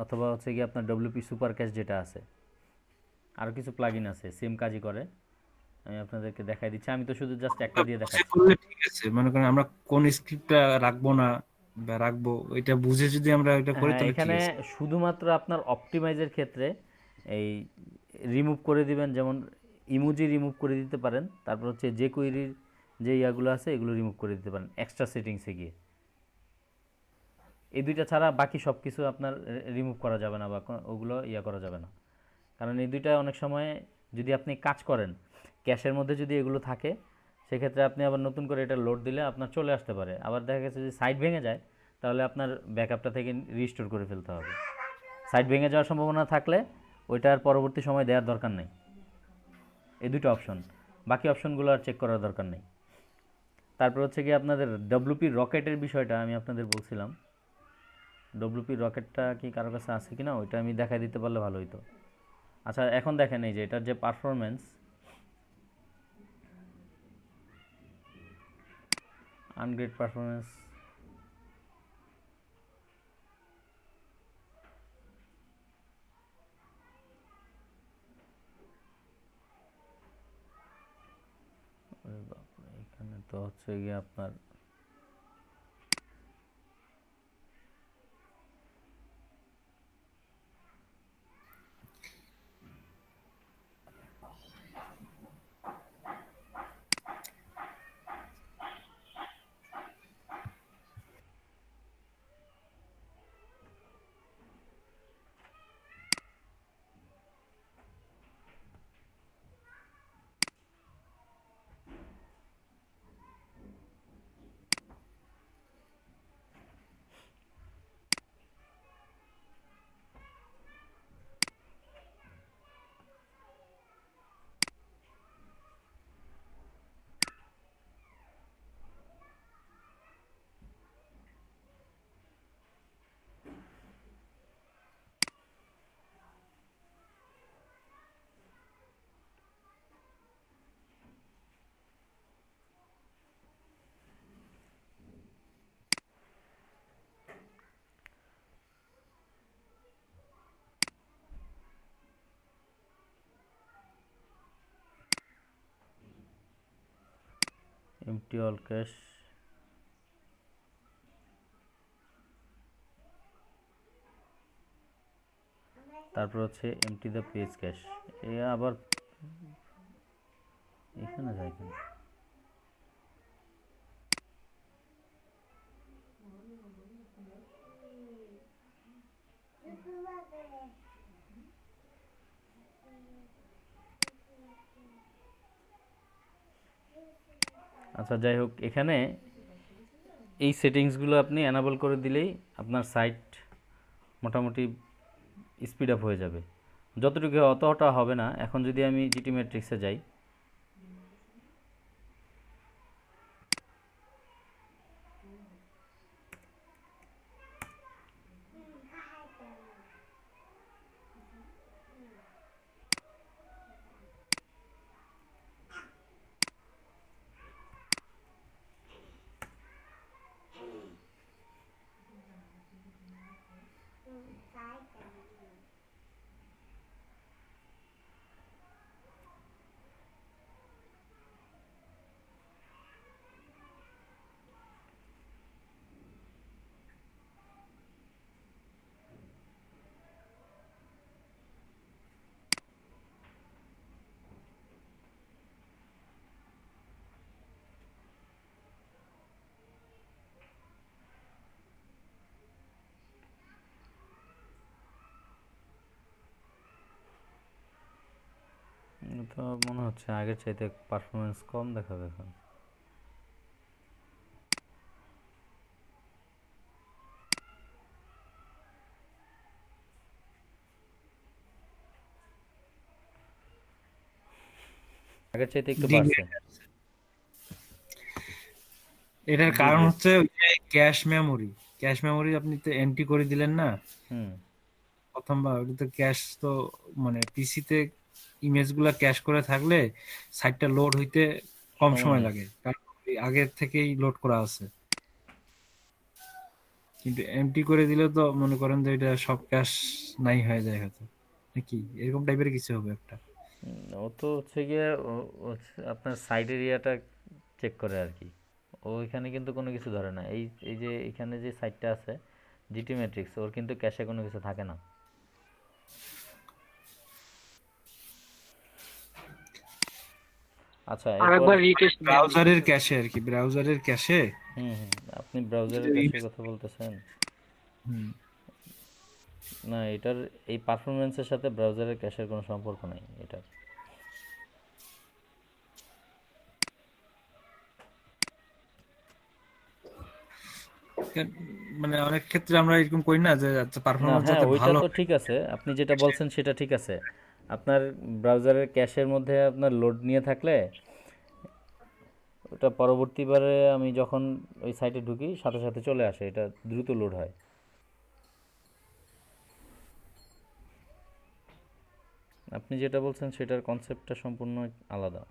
A: অথবা হচ্ছে গিয়ে আপনার ডব্লিউপি সুপার ক্যাশ যেটা আছে, আরও কিছু প্লাগইন আছে সেম কাজই করে, আমি আপনাদেরকে দেখাই দিচ্ছি। আমি তো শুধু জাস্ট একটা দিয়ে দেখাচ্ছি।
D: করলে ঠিক আছে, মনে করেন আমরা কোন স্ক্রিপ্টটা রাখবো না বা রাখবো, এটা বুঝে যদি আমরা এটা করি
A: হ্যাঁ,
D: তাহলে ঠিক
A: এখানে
D: আছে।
A: শুধুমাত্র আপনার অপটিমাইজের ক্ষেত্রে এই রিমুভ করে দিবেন, যেমন ইমোজি রিমুভ করে দিতে পারেন, তারপর হচ্ছে যে কুইরির যে ইয়াগুলো আছে এগুলো রিমুভ করে দিতে পারেন এক্সট্রা সেটিংসে গিয়ে। এই দুইটা ছাড়া বাকি সব কিছু আপনার রিমুভ করা যাবে না, বা ওগুলো ইয়া করা যাবে না। কারণ এই দুইটা অনেক সময় যদি আপনি কাজ করেন, ক্যাশের মধ্যে যদি এগুলো থাকে, সেক্ষেত্রে আপনি আবার নতুন করে এটা লোড দিলে আপনার চলে আসতে পারে। আবার দেখা গেছে যদি সাইট ভেঙে যায়, তাহলে আপনার ব্যাকআপটা থেকে রিস্টোর করে ফেলতে হবে। সাইট ভেঙে যাওয়ার সম্ভাবনা থাকলে ওইটার পরবর্তী সময় দেওয়ার দরকার নেই। এই দুটো অপশন, বাকি অপশনগুলো আর চেক করার দরকার নেই। তারপর হচ্ছে কি আপনাদের ডব্লিউপি রকেটের বিষয়টা আমি আপনাদের বলছিলাম। ডব্লিউপি রকেটটা কি কারো কাছে আছে কি না ওইটা আমি দেখাই দিতে পারলে ভালো হতো। আচ্ছা, এখন দেখেন এই যে এটার যে পারফরমেন্স, আনগ্রেড পারফরমেন্স, হচ্ছে গিয়ে আপনার এমটি অল ক্যাশ, তারপর হচ্ছে এমটি দ্য পেজ ক্যাশ। এ আবার এখানে যায় কেন? আচ্ছা যাই হোক, এখানে এই সেটিংসগুলো আপনি এনাবল করে দিলেই আপনার সাইট মোটামুটি স্পিড আপ হয়ে যাবে। যতটুকু অতটা হবে না। এখন যদি আমি জিটি ম্যাট্রিক্সে যাই, তো মনে হচ্ছে আগের চাইতে পারফরমেন্স কম দেখাবে এখন। আগের চাইতে একটু বাড়ছে।
D: এটার কারণ হচ্ছে ক্যাশ মেমোরি আপনি তো এন্ট্রি করে দিলেন না
A: হুম,
D: প্রথমবার। ওটা তো ক্যাশ তো মানে পিসিতে ইমেজ গুলা ক্যাশ করে থাকলে সাইটটা লোড হইতে কম
A: সময়
D: সময়
A: নেয়।
D: লাগে, কারণ আগের থেকেই লোড করা আছে। কিন্তু এমটি করে দিলে তো মনে করেন যে এটা সব ক্যাশ নাই হয়ে যায় হয়তো, নাকি এরকম টাইপের কিছু হবে একটা।
A: ও তো হচ্ছে গিয়ে আপনার সাইড এরিয়াটা চেক করে আর কি। ও এখানে কিন্তু কোনো কিছু ধরে না। এই এই যে এখানে যে সাইটটা আছে জিটি ম্যাট্রিক্স, ওর কিন্তু ক্যাশে কোনো কিছু থাকে না। আচ্ছা এরপর
C: আরেকবার রিটেস্ট দেন।
D: ব্রাউজারের ক্যাশে আর কি, ব্রাউজারের ক্যাশে।
A: হুম হুম, আপনি ব্রাউজারের ক্যাশের কথা বলতেছেন? না, এটার এই পারফরমেন্সের সাথে ব্রাউজারের ক্যাশের কোনো সম্পর্ক নাই এটার।
D: মানে অনেক ক্ষেত্রে আমরা এরকম করি না যে
A: না
D: পারফরমেন্স
A: হ্যাঁ,
D: যাতে
A: ওইটা
D: ভালো
A: তো
D: হয়।
A: ঠিক আছে, আপনি যেটা বলছেন সেটা ঠিক আছে। আপনার ব্রাউজারের ক্যাশের মধ্যে আপনার লোড নিয়ে থাকলে ওটা পরবর্তীবারে আমি যখন ওই সাইটে ঢুকি সাথে সাথে চলে আসে, এটা দ্রুত লোড হয়। আপনি যেটা বলছেন সেটার কনসেপ্টটা সম্পূর্ণ আলাদা।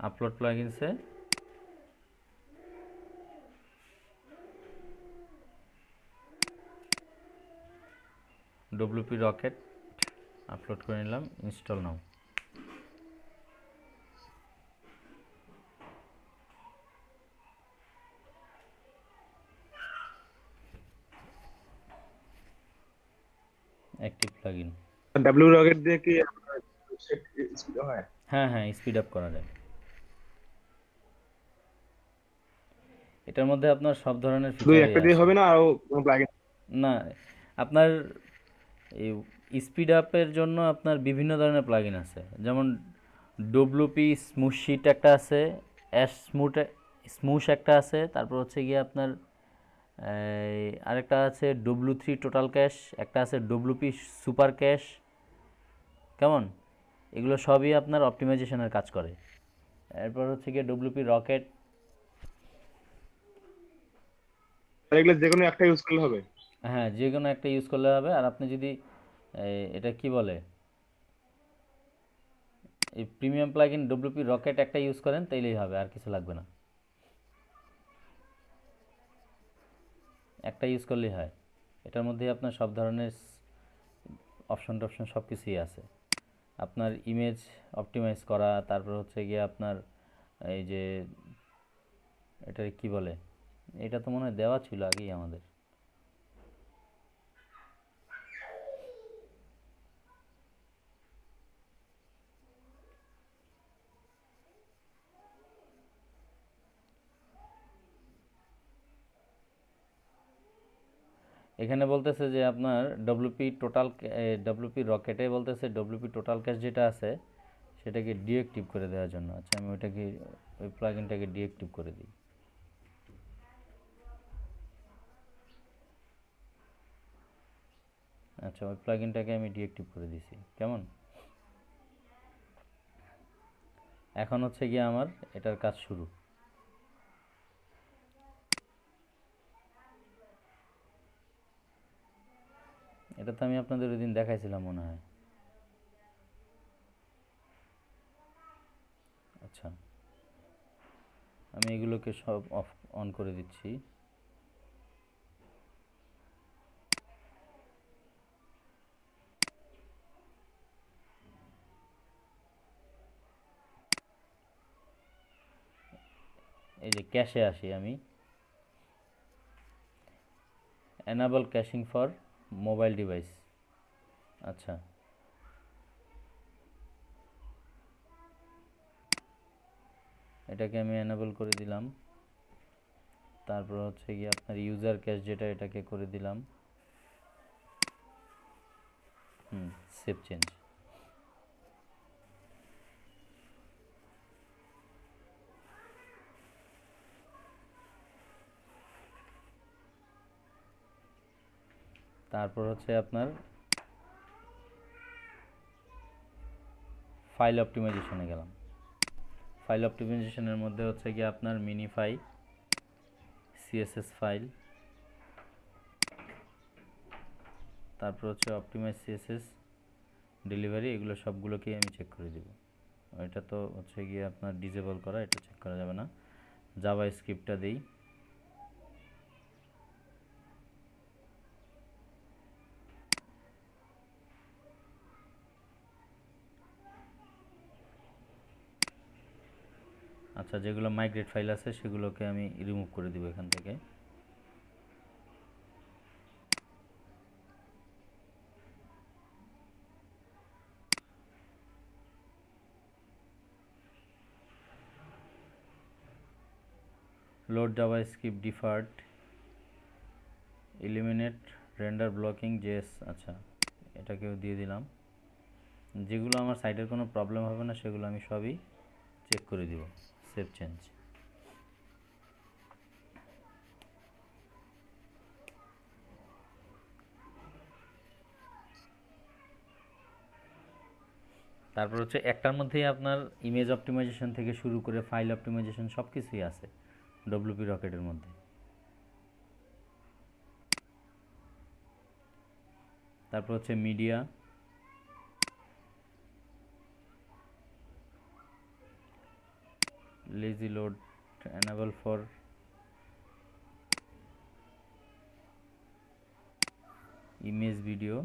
A: আপলোড প্লাগইনসে ডব্লিউপি রকেট আপলোড করে নিলাম, ইনস্টল নাও। Active plugin.
E: ডাব্লিউ রকেট দিয়ে কি স্পিড হয়?
A: হ্যাঁ হ্যাঁ, স্পিড আপ করা যায়। এটার মধ্যে আপনার সব ধরনের
E: শুধু
A: ফিচারই
E: একটা দিয়ে
A: আছে।
E: হবে না, আরো কোনো প্লাগইন?
A: না, আপনার এই স্পিড আপের জন্য আপনার বিভিন্ন ধরনের প্লাগইন আছে, যেমন ডব্লিউপি স্মুশিট একটা আছে, অ্যাশ স্মুশ একটা আছে, তারপর হচ্ছে গিয়ে আপনার আরেকটা আছে ডব্লিউ3 টোটাল ক্যাশ, একটা আছে ডব্লিউপি সুপার ক্যাশ। কেমন? এগুলো সবই আপনার অপটিমাইজেশনের কাজ করে। এরপর হচ্ছে গিয়ে ডব্লিউপি রকেট।
E: আর এগুলো যে কোনো একটা ইউজ করলে হবে?
A: হ্যাঁ, যে কোনো একটা ইউজ করলে হবে। আর আপনি যদি এটা কি বলে, এই প্রিমিয়াম প্লাগইন ডব্লিউপি রকেট একটা ইউজ করেন তাইলেই হবে, আর কিছু লাগবে না। একটা ইউজ করলেই হয়। এটার মধ্যে আপনার সব ধরনের অপশন টপশন সব কিছুই আছে। আপনার ইমেজ অপটিমাইজ করা, তারপর হচ্ছে গিয়ে আপনার এই যে এটা কি বলে, এটা তো মনে হয় দেওয়া ছিল আগেই আমাদের। এখানে বলতেছে যে আপনার ডব্লিউপি রকেটে বলতেছে ডব্লিউপি টোটাল ক্যাশ যেটা আছে সেটাকে ডিঅ্যাক্টিভ করে দেওয়ার জন্য। আচ্ছা, আমি ওই প্লাগইনটাকে ডিঅ্যাক্টিভ করে দিই। আচ্ছা, ওই প্লাগইনটাকে আমি ডিঅ্যাক্টিভ করে দিছি। কেমন? এখন হচ্ছে গিয়ে আমার এটার কাজ শুরু। এটা তো আমি আপনাদের ওই দিন দেখাইছিলাম মনে হয়। আচ্ছা, আমি এগুলোকে সব অন করে দিচ্ছি। এই যে ক্যাশে আসি আমি, এনাবল ক্যাশিং ফর মোবাইল ডিভাইস। আচ্ছা, এটাকে আমি এনাবল করে দিলাম। তারপর হচ্ছে গিয়ে আপনার ইউজার ক্যাশ যেটা, এটাকে করে দিলাম। Save change. তারপর হচ্ছে আপনার ফাইল অপটিমাইজেশনে গেলাম। ফাইল অপটিমাইজেশনের মধ্যে হচ্ছে গিয়ে আপনার মিনিফাই, সিএসএস ফাইল, তারপর হচ্ছে অপটিমাইজ সিএসএস, ডেলিভারি, এগুলো সবগুলোকেই আমি চেক করে দিব। এটা তো হচ্ছে গিয়ে আপনার ডিসেবল করা, এটা চেক করা যাবে না। জাভা স্ক্রিপ্টটা দিই। আচ্ছা, যেগুলো মাইগ্রেট ফাইল আছে সেগুলোকে আমি রিমুভ করে দিব এখান থেকে। Load JavaScript deferred, eliminate render blocking JS. আচ্ছা, এটাকেও দিয়ে দিলাম। যেগুলো আমার সাইটের কোনো প্রবলেম হবে না সেগুলো আমি সবই চেক করে দিব। Save change. তারপর হচ্ছে একটার মধ্যেই আপনার ইমেজ অপটিমাইজেশন থেকে শুরু করে ফাইল অপটিমাইজেশন সব কিছুই আছে ডব্লিউপি রকেটের মধ্যে। তারপর হচ্ছে media, lazy load enable for image video,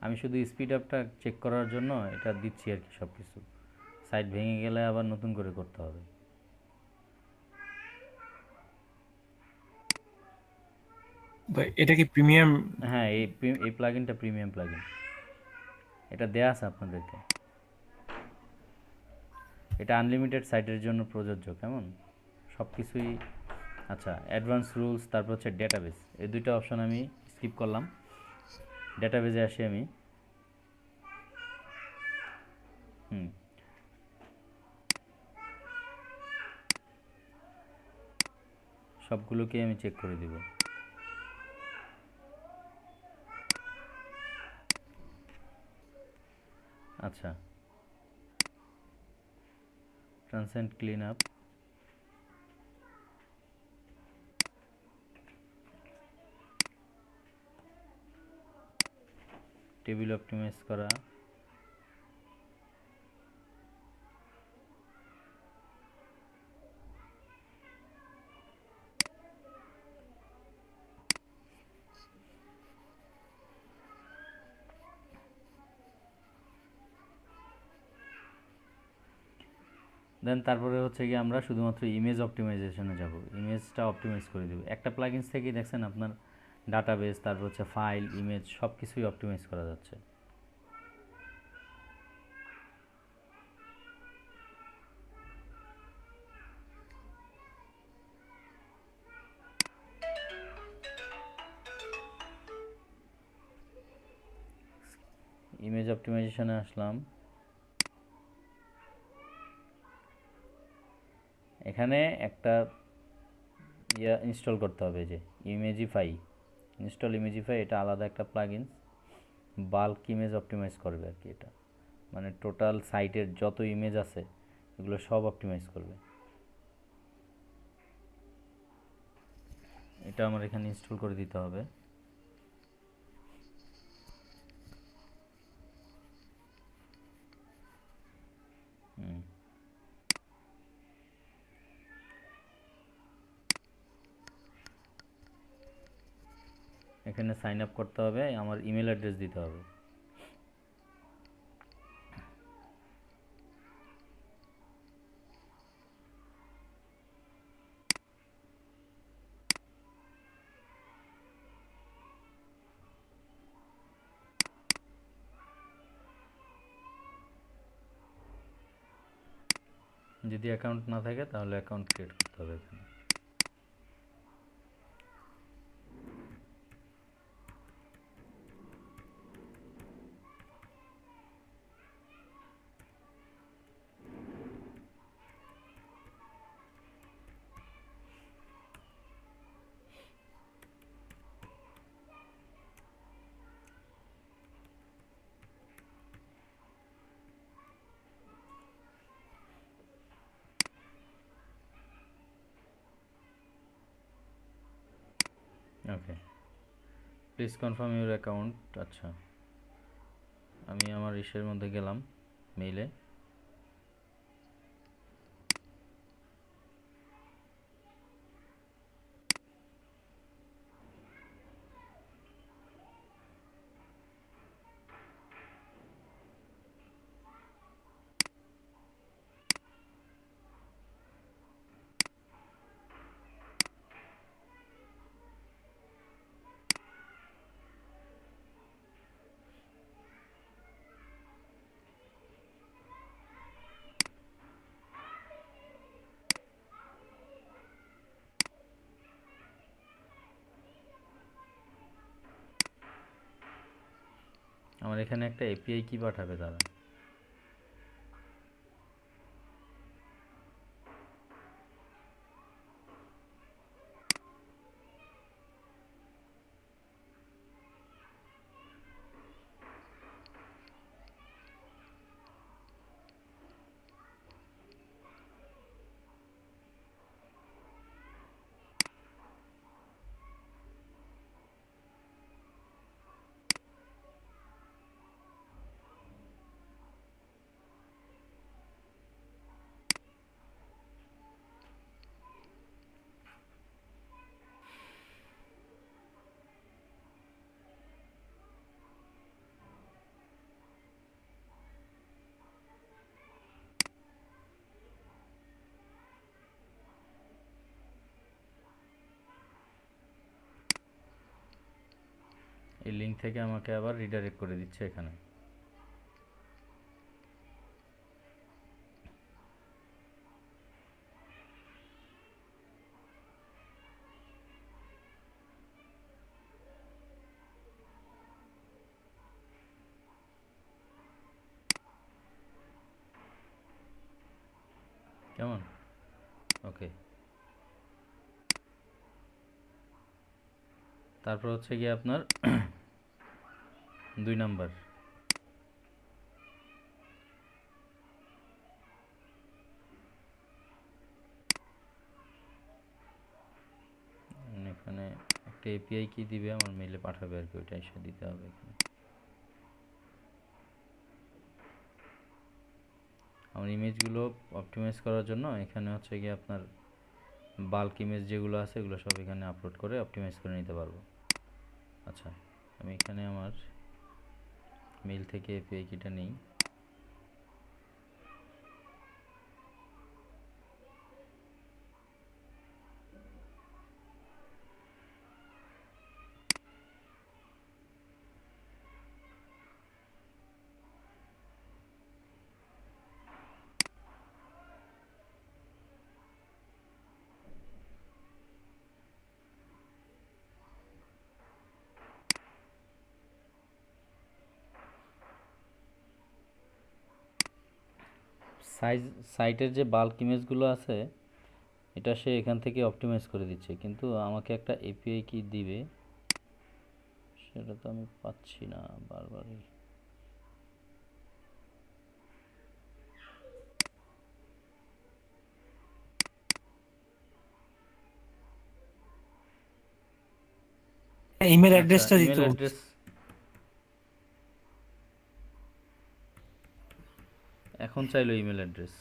A: আমি শুধু স্পিড আপটা চেক করার জন্য এটা দিচ্ছি আর কি সব কিছু। সাইট ভেঙে গেলে আবার নতুন করে করতে হবে।
D: ভাই এটা কি প্রিমিয়াম?
A: হ্যাঁ, এই প্লাগইনটা প্রিমিয়াম প্লাগইন, এটা দেয়া আছে আপনাদেরকে। এটা আনলিমিটেড সাইটের জন্য প্রযোজ্য, কেমন সব কিছুই। আচ্ছা, অ্যাডভান্স রুলস, তারপর হচ্ছে ডেটাবেস, এই দুইটা অপশন আমি স্কিপ করলাম। ডেটাবেজে আসি আমি। সবগুলোকে আমি চেক করে দিব। আচ্ছা, transient clean up, table optimise করা, দেন তারপরে হচ্ছে কি আমরা শুধুমাত্র ইমেজ অপটিমাইজেশনে যাব, ইমেজটা অপটিমাইজ করে দেব। একটা প্লাগইনস থেকেই দেখছেন আপনার ডাটাবেস, তারপর হচ্ছে ফাইল, ইমেজ সব কিছুই অপটিমাইজ করা যাচ্ছে। ইমেজ অপটিমাইজেশনে আসলাম। এখানে একটা ইনস্টল করতে হবে, যে ইমেজিফাই, ইনস্টল ইমেজিফাই, এটা আলাদা একটা প্লাগইন, বাল্ক ইমেজ অপটিমাইজ করবে আর কি। এটা মানে টোটাল সাইটের যত ইমেজ আছে এগুলো সব অপটিমাইজ করবে। এটা আমার এখানে ইনস্টল করে দিতে হবে। এখানে সাইন আপ করতে হবে, আমার ইমেল অ্যাড্রেস দিতে হবে। যদি অ্যাকাউন্ট না থাকে তাহলে অ্যাকাউন্ট ক্রিয়েট করতে হবে এখানে। ওকে, প্লিজ কনফার্ম ইউর অ্যাকাউন্ট। আচ্ছা, আমি আমার ইসের মধ্যে গেলাম, মেইলে। আমার এখানে একটা এপিআই কি পাঠাবে তারা। এই লিঙ্ক থেকে আমাকে আবার রিডাইরেক্ট করে দিচ্ছে এখানে। কেমন? ওকে, তারপর হচ্ছে গিয়ে আপনার 2 নাম্বার, এখানে একটা এপিআই কি দিবে, আমার মেইলে পাঠাবে আর কি, ওইটা এসে দিতে হবে এখানে। আমার ইমেজগুলো অপটিমাইজ করার জন্য এখানে হচ্ছে গিয়ে আপনার বাল্ক ইমেজ যেগুলো আছে এগুলো সব এখানে আপলোড করে অপটিমাইজ করে নিতে পারবো। আচ্ছা, আমি এখানে আমার মেইল থেকে এপিআই কিটা নিই। সাইটের যে বাল্ক ইমেজগুলো আছে এটা সে এখান থেকে অপটিমাইজ করে দিচ্ছে, কিন্তু আমাকে একটা এপিআই কি দিবে সেটা তো আমি পাচ্ছি না বারবারই।
D: ইমেল
A: আচ্ছা,
D: অ্যাড্রেসটা
A: ইমেল
D: দিতে বলছে।
A: অ্যাড্রেস এখন চাইলো ইমেল অ্যাড্রেস।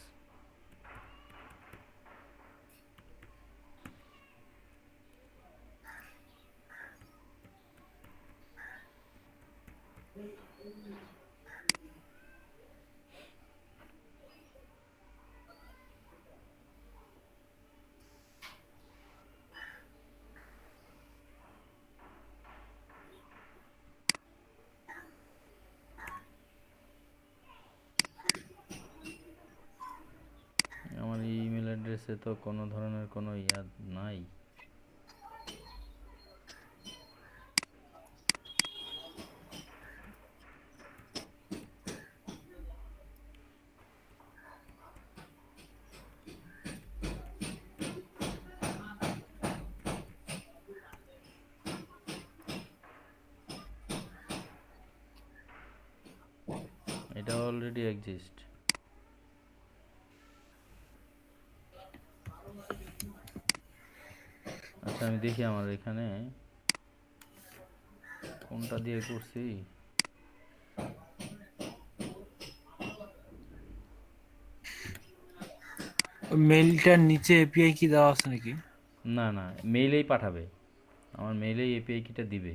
A: আমার এই ইমেল অ্যাড্রেসে তো কোনো ধরনের কোনো ইয়াদ নাই। এটা অলরেডি এক্সিস্ট। আচ্ছা, আমি দেখি আমার এখানে কোনটা দিয়ে করছি।
D: মেইলটার নিচে এপিআই কি দেওয়া আছে নাকি?
A: না না, মেইলেই পাঠাবে, আমার মেইলেই এপিআই কিটা দিবে।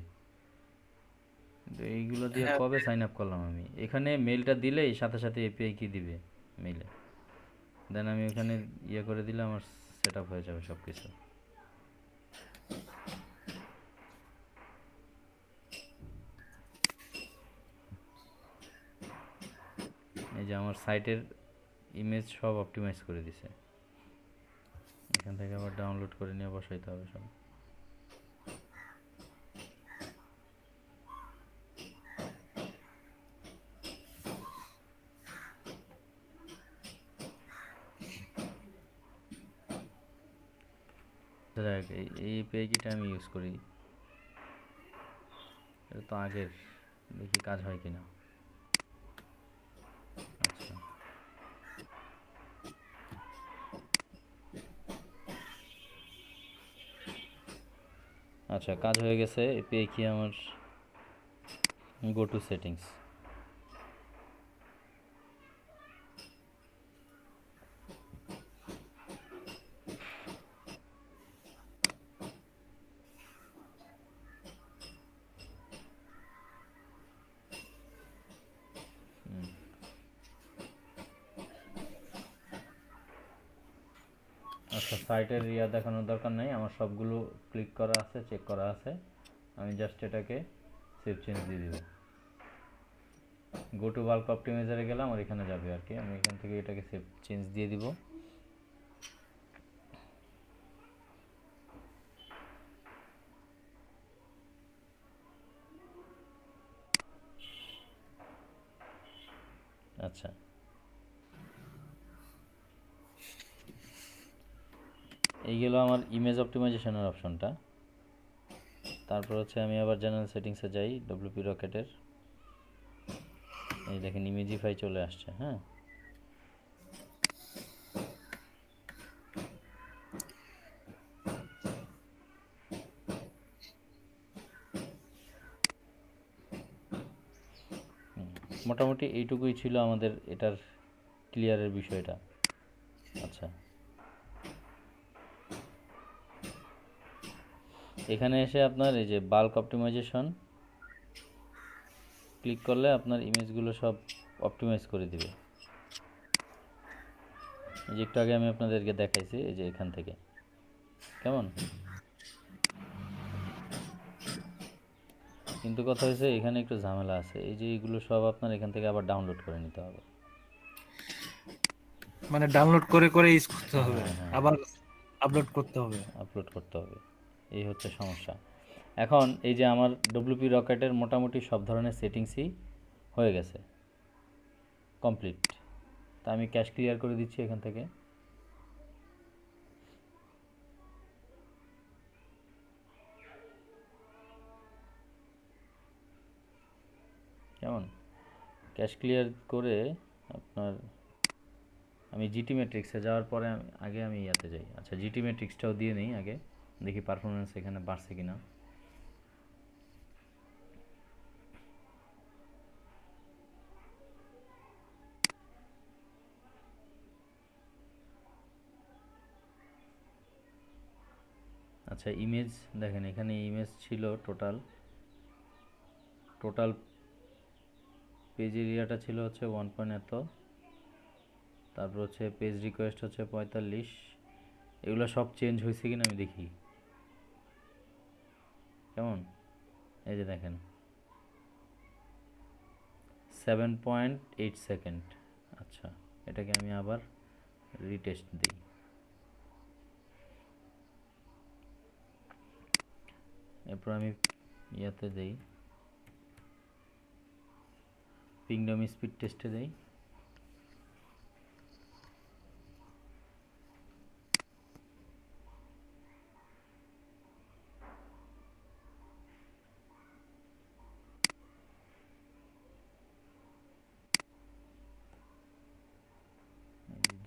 A: কিন্তু এইগুলো দিয়ে
D: হ্যাঁ,
A: কবে সাইন আপ করলাম আমি? এখানে মেইলটা দিলেই সাথে সাথে এপিআই কি দিবে মেইলে, দেন আমি ওখানে ইয়ে করে দিলে আমার সেট আপ হয়ে যাবে সব কিছু। এই যে আমার সাইটের ইমেজ সব অপটিমাইজ করে দিছে, এখান থেকে আবার ডাউনলোড করে নিয়ে বসাইতে হবে সব। যাক, এই এপিআই কিটা আমি ইউজ করি, এটা তো আগের, দেখি কাজ হয় কিনা। আচ্ছা, আচ্ছা কাজ হয়ে গেছে। এপিআই কি আমার গো টু সেটিংস, আচ্ছা সাইটের ইয়া দেখানোর দরকার নেই, আমার সবগুলো ক্লিক করা আছে, চেক করা আছে। আমি জাস্ট এটাকে সেভ চেঞ্জ দিয়ে দিব। গো টু বাল্ক অপটিমাইজারে গেলাম আর এখানে যাবে আর কি, আমি এখান থেকে এটাকে সেভ চেঞ্জ দিয়ে দিব। আচ্ছা, এই গেল আমার ইমেজ অপটিমাইজেশনের অপশনটা। তারপর হচ্ছে আমি আবার জেনারেল সেটিংসে যাই ডব্লিউপি রকেটের। এই দেখেন ইমেজিফাই চলে আসছে। হ্যাঁ, মোটামুটি এইটুকুই ছিল আমাদের এটার ক্লিয়ারের বিষয়টা। আচ্ছা, এখানে এসে আপনার এই যে বাল্ক অপটিমাইজেশন ক্লিক করলে আপনার ইমেজগুলো সব অপটিমাইজ করে দিবে। এই যে একটু আগে আমি আপনাদেরকে দেখাইছি, এই যে এখান থেকে কেমন। কিন্তু কথা হয়েছে এখানে একটু ঝামেলা আছে, এই যে এগুলো সব আপনার এখান থেকে আবার ডাউনলোড করে নিতে হবে।
D: মানে ডাউনলোড করে করে ইউজ করতে হবে, আবার আপলোড করতে হবে।
A: আপলোড করতে হবে, এই হচ্ছে সমস্যা। এখন এই যে আমার ডব্লিউপি রকেটের মোটামুটি সব ধরনের সেটিংসই হয়ে গেছে, কমপ্লিট। তা আমি ক্যাশ ক্লিয়ার করে দিচ্ছি এখান থেকে। কেমন, ক্যাশ ক্লিয়ার করে আপনার আমি জিটি ম্যাট্রিক্সে যাওয়ার পরে আগে আমি ইয়াতে যাই। আচ্ছা, জিটি ম্যাট্রিক্সটাও দিয়ে নিই আগে, দেখি পারফরমেন্স এখানে বাড়ছে কিনা। আচ্ছা, ইমেজ দেখেন, এখানে ইমেজ ছিল টোটাল পেজ এরিয়াটা ছিল হচ্ছে 1 পয়েন্ট এত, তারপর হচ্ছে পেজ রিকোয়েস্ট হচ্ছে 45। এগুলো সব চেঞ্জ হয়েছে কিনা আমি দেখি। কেমন, এই যে দেখেন 7.8 সেকেন্ড। আচ্ছা, এটাকে আমি আবার রিটেস্ট দিই। এরপর আমি ইয়াতে দেই, পিংডম স্পিড টেস্টে দেই।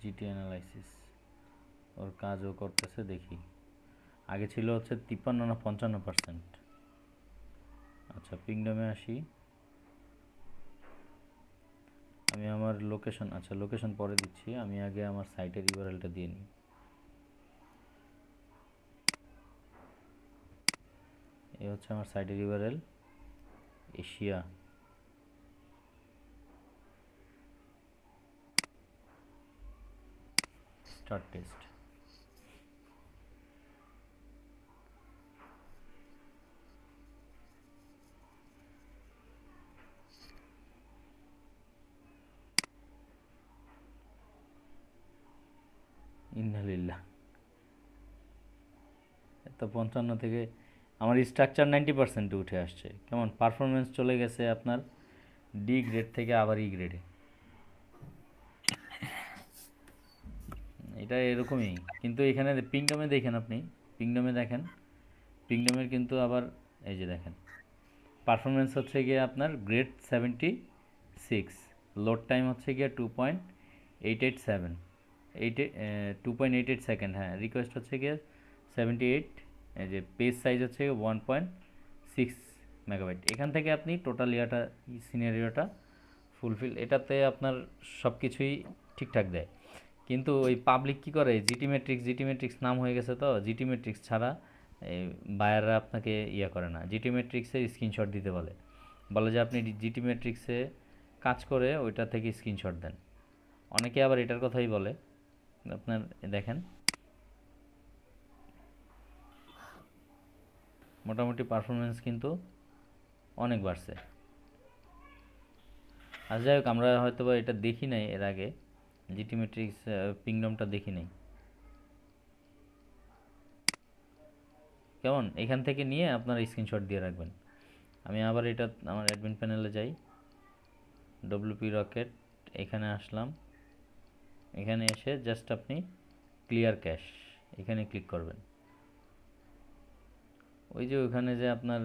A: জিটি অ্যানালাইসিস ওর কাজও করতেছে, দেখি। আগে ছিল হচ্ছে 53 না 55%। আচ্ছা, পিংডমে আসি। আমি আমার লোকেশন, আচ্ছা লোকেশন পরে দিচ্ছি, আমি আগে আমার সাইটের ইউআরএলটা দিয়ে নিই। এই হচ্ছে আমার সাইটের ইউআরএল, এশিয়া। Start test. ইন্নালিল্লাহ, তো 55 থেকে আমার স্ট্রাকচার 90% উঠে আসছে। কেমন পারফরমেন্স চলে গেছে আপনার ডি গ্রেড থেকে আবার ই গ্রেডে। এটা এরকমই, কিন্তু এখানে পিংডমে দেখেন, আপনি পিংডমে দেখেন, পিংডমের কিন্তু আবার এই যে দেখেন পারফরমেন্স হচ্ছে গিয়ে আপনার গ্রেড 76, লোড টাইম হচ্ছে গিয়ে 2.887, 2.88 সেকেন্ড। হ্যাঁ, রিকোয়েস্ট হচ্ছে গিয়ে 78। এই যে পেজ সাইজ হচ্ছে 1.6 মেগাবাইট। এখান থেকে আপনি টোটাল ইয়াটা সিনারিওটা ফুলফিল, এটাতে আপনার সব কিছুই ঠিকঠাক দেয়। কিন্তু ওই পাবলিক কী করে, জিটি ম্যাট্রিক্স নাম হয়ে গেছে, তো জিটি ম্যাট্রিক্স ছাড়া এই বায়াররা আপনাকে ইয়া করে না, জিটি ম্যাট্রিক্সের স্ক্রিনশট দিতে বলে, বলে যে আপনি জিটি ম্যাট্রিক্সে কাজ করে ওইটা থেকে স্ক্রিনশট দেন। অনেকে আবার এটার কথাই বলে। আপনার দেখেন মোটামুটি পারফরমেন্স কিন্তু অনেক বাড়ছে। আর যাই হোক, আমরা হয়তো বা এটা দেখি নাই এর আগে, জিটি ম্যাট্রিক্স পিংডমটা দেখি নাই। কেমন, এখান থেকে নিয়ে আপনারা স্ক্রিনশট দিয়ে রাখবেন। আমি আবার এটা আমার অ্যাডমিন প্যানেলে যাই, ডব্লিউপি রকেট, এখানে আসলাম। এখানে এসে জাস্ট আপনি ক্লিয়ার ক্যাশ এখানে ক্লিক করবেন। ওই যে ওখানে যে আপনার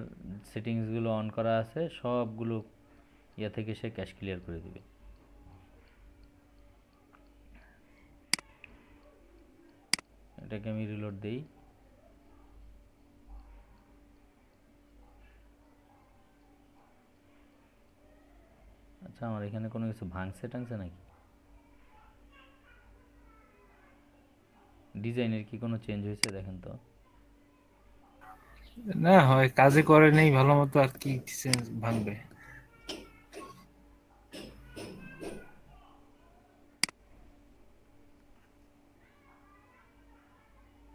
A: সেটিংসগুলো অন করা আছে সবগুলো ইয়া থেকে সে ক্যাশ ক্লিয়ার করে দিবে। এটাকে আমি রিলোড দেই। আচ্ছা, আমার এখানে কোনো কিছু ভাঙছে টাংছে নাকি? ডিজাইনের কি কোনো চেঞ্জ হয়েছে দেখেন তো।
D: না হয় কাজে করে নেই ভালো মতো, আর কি ভাঙবে।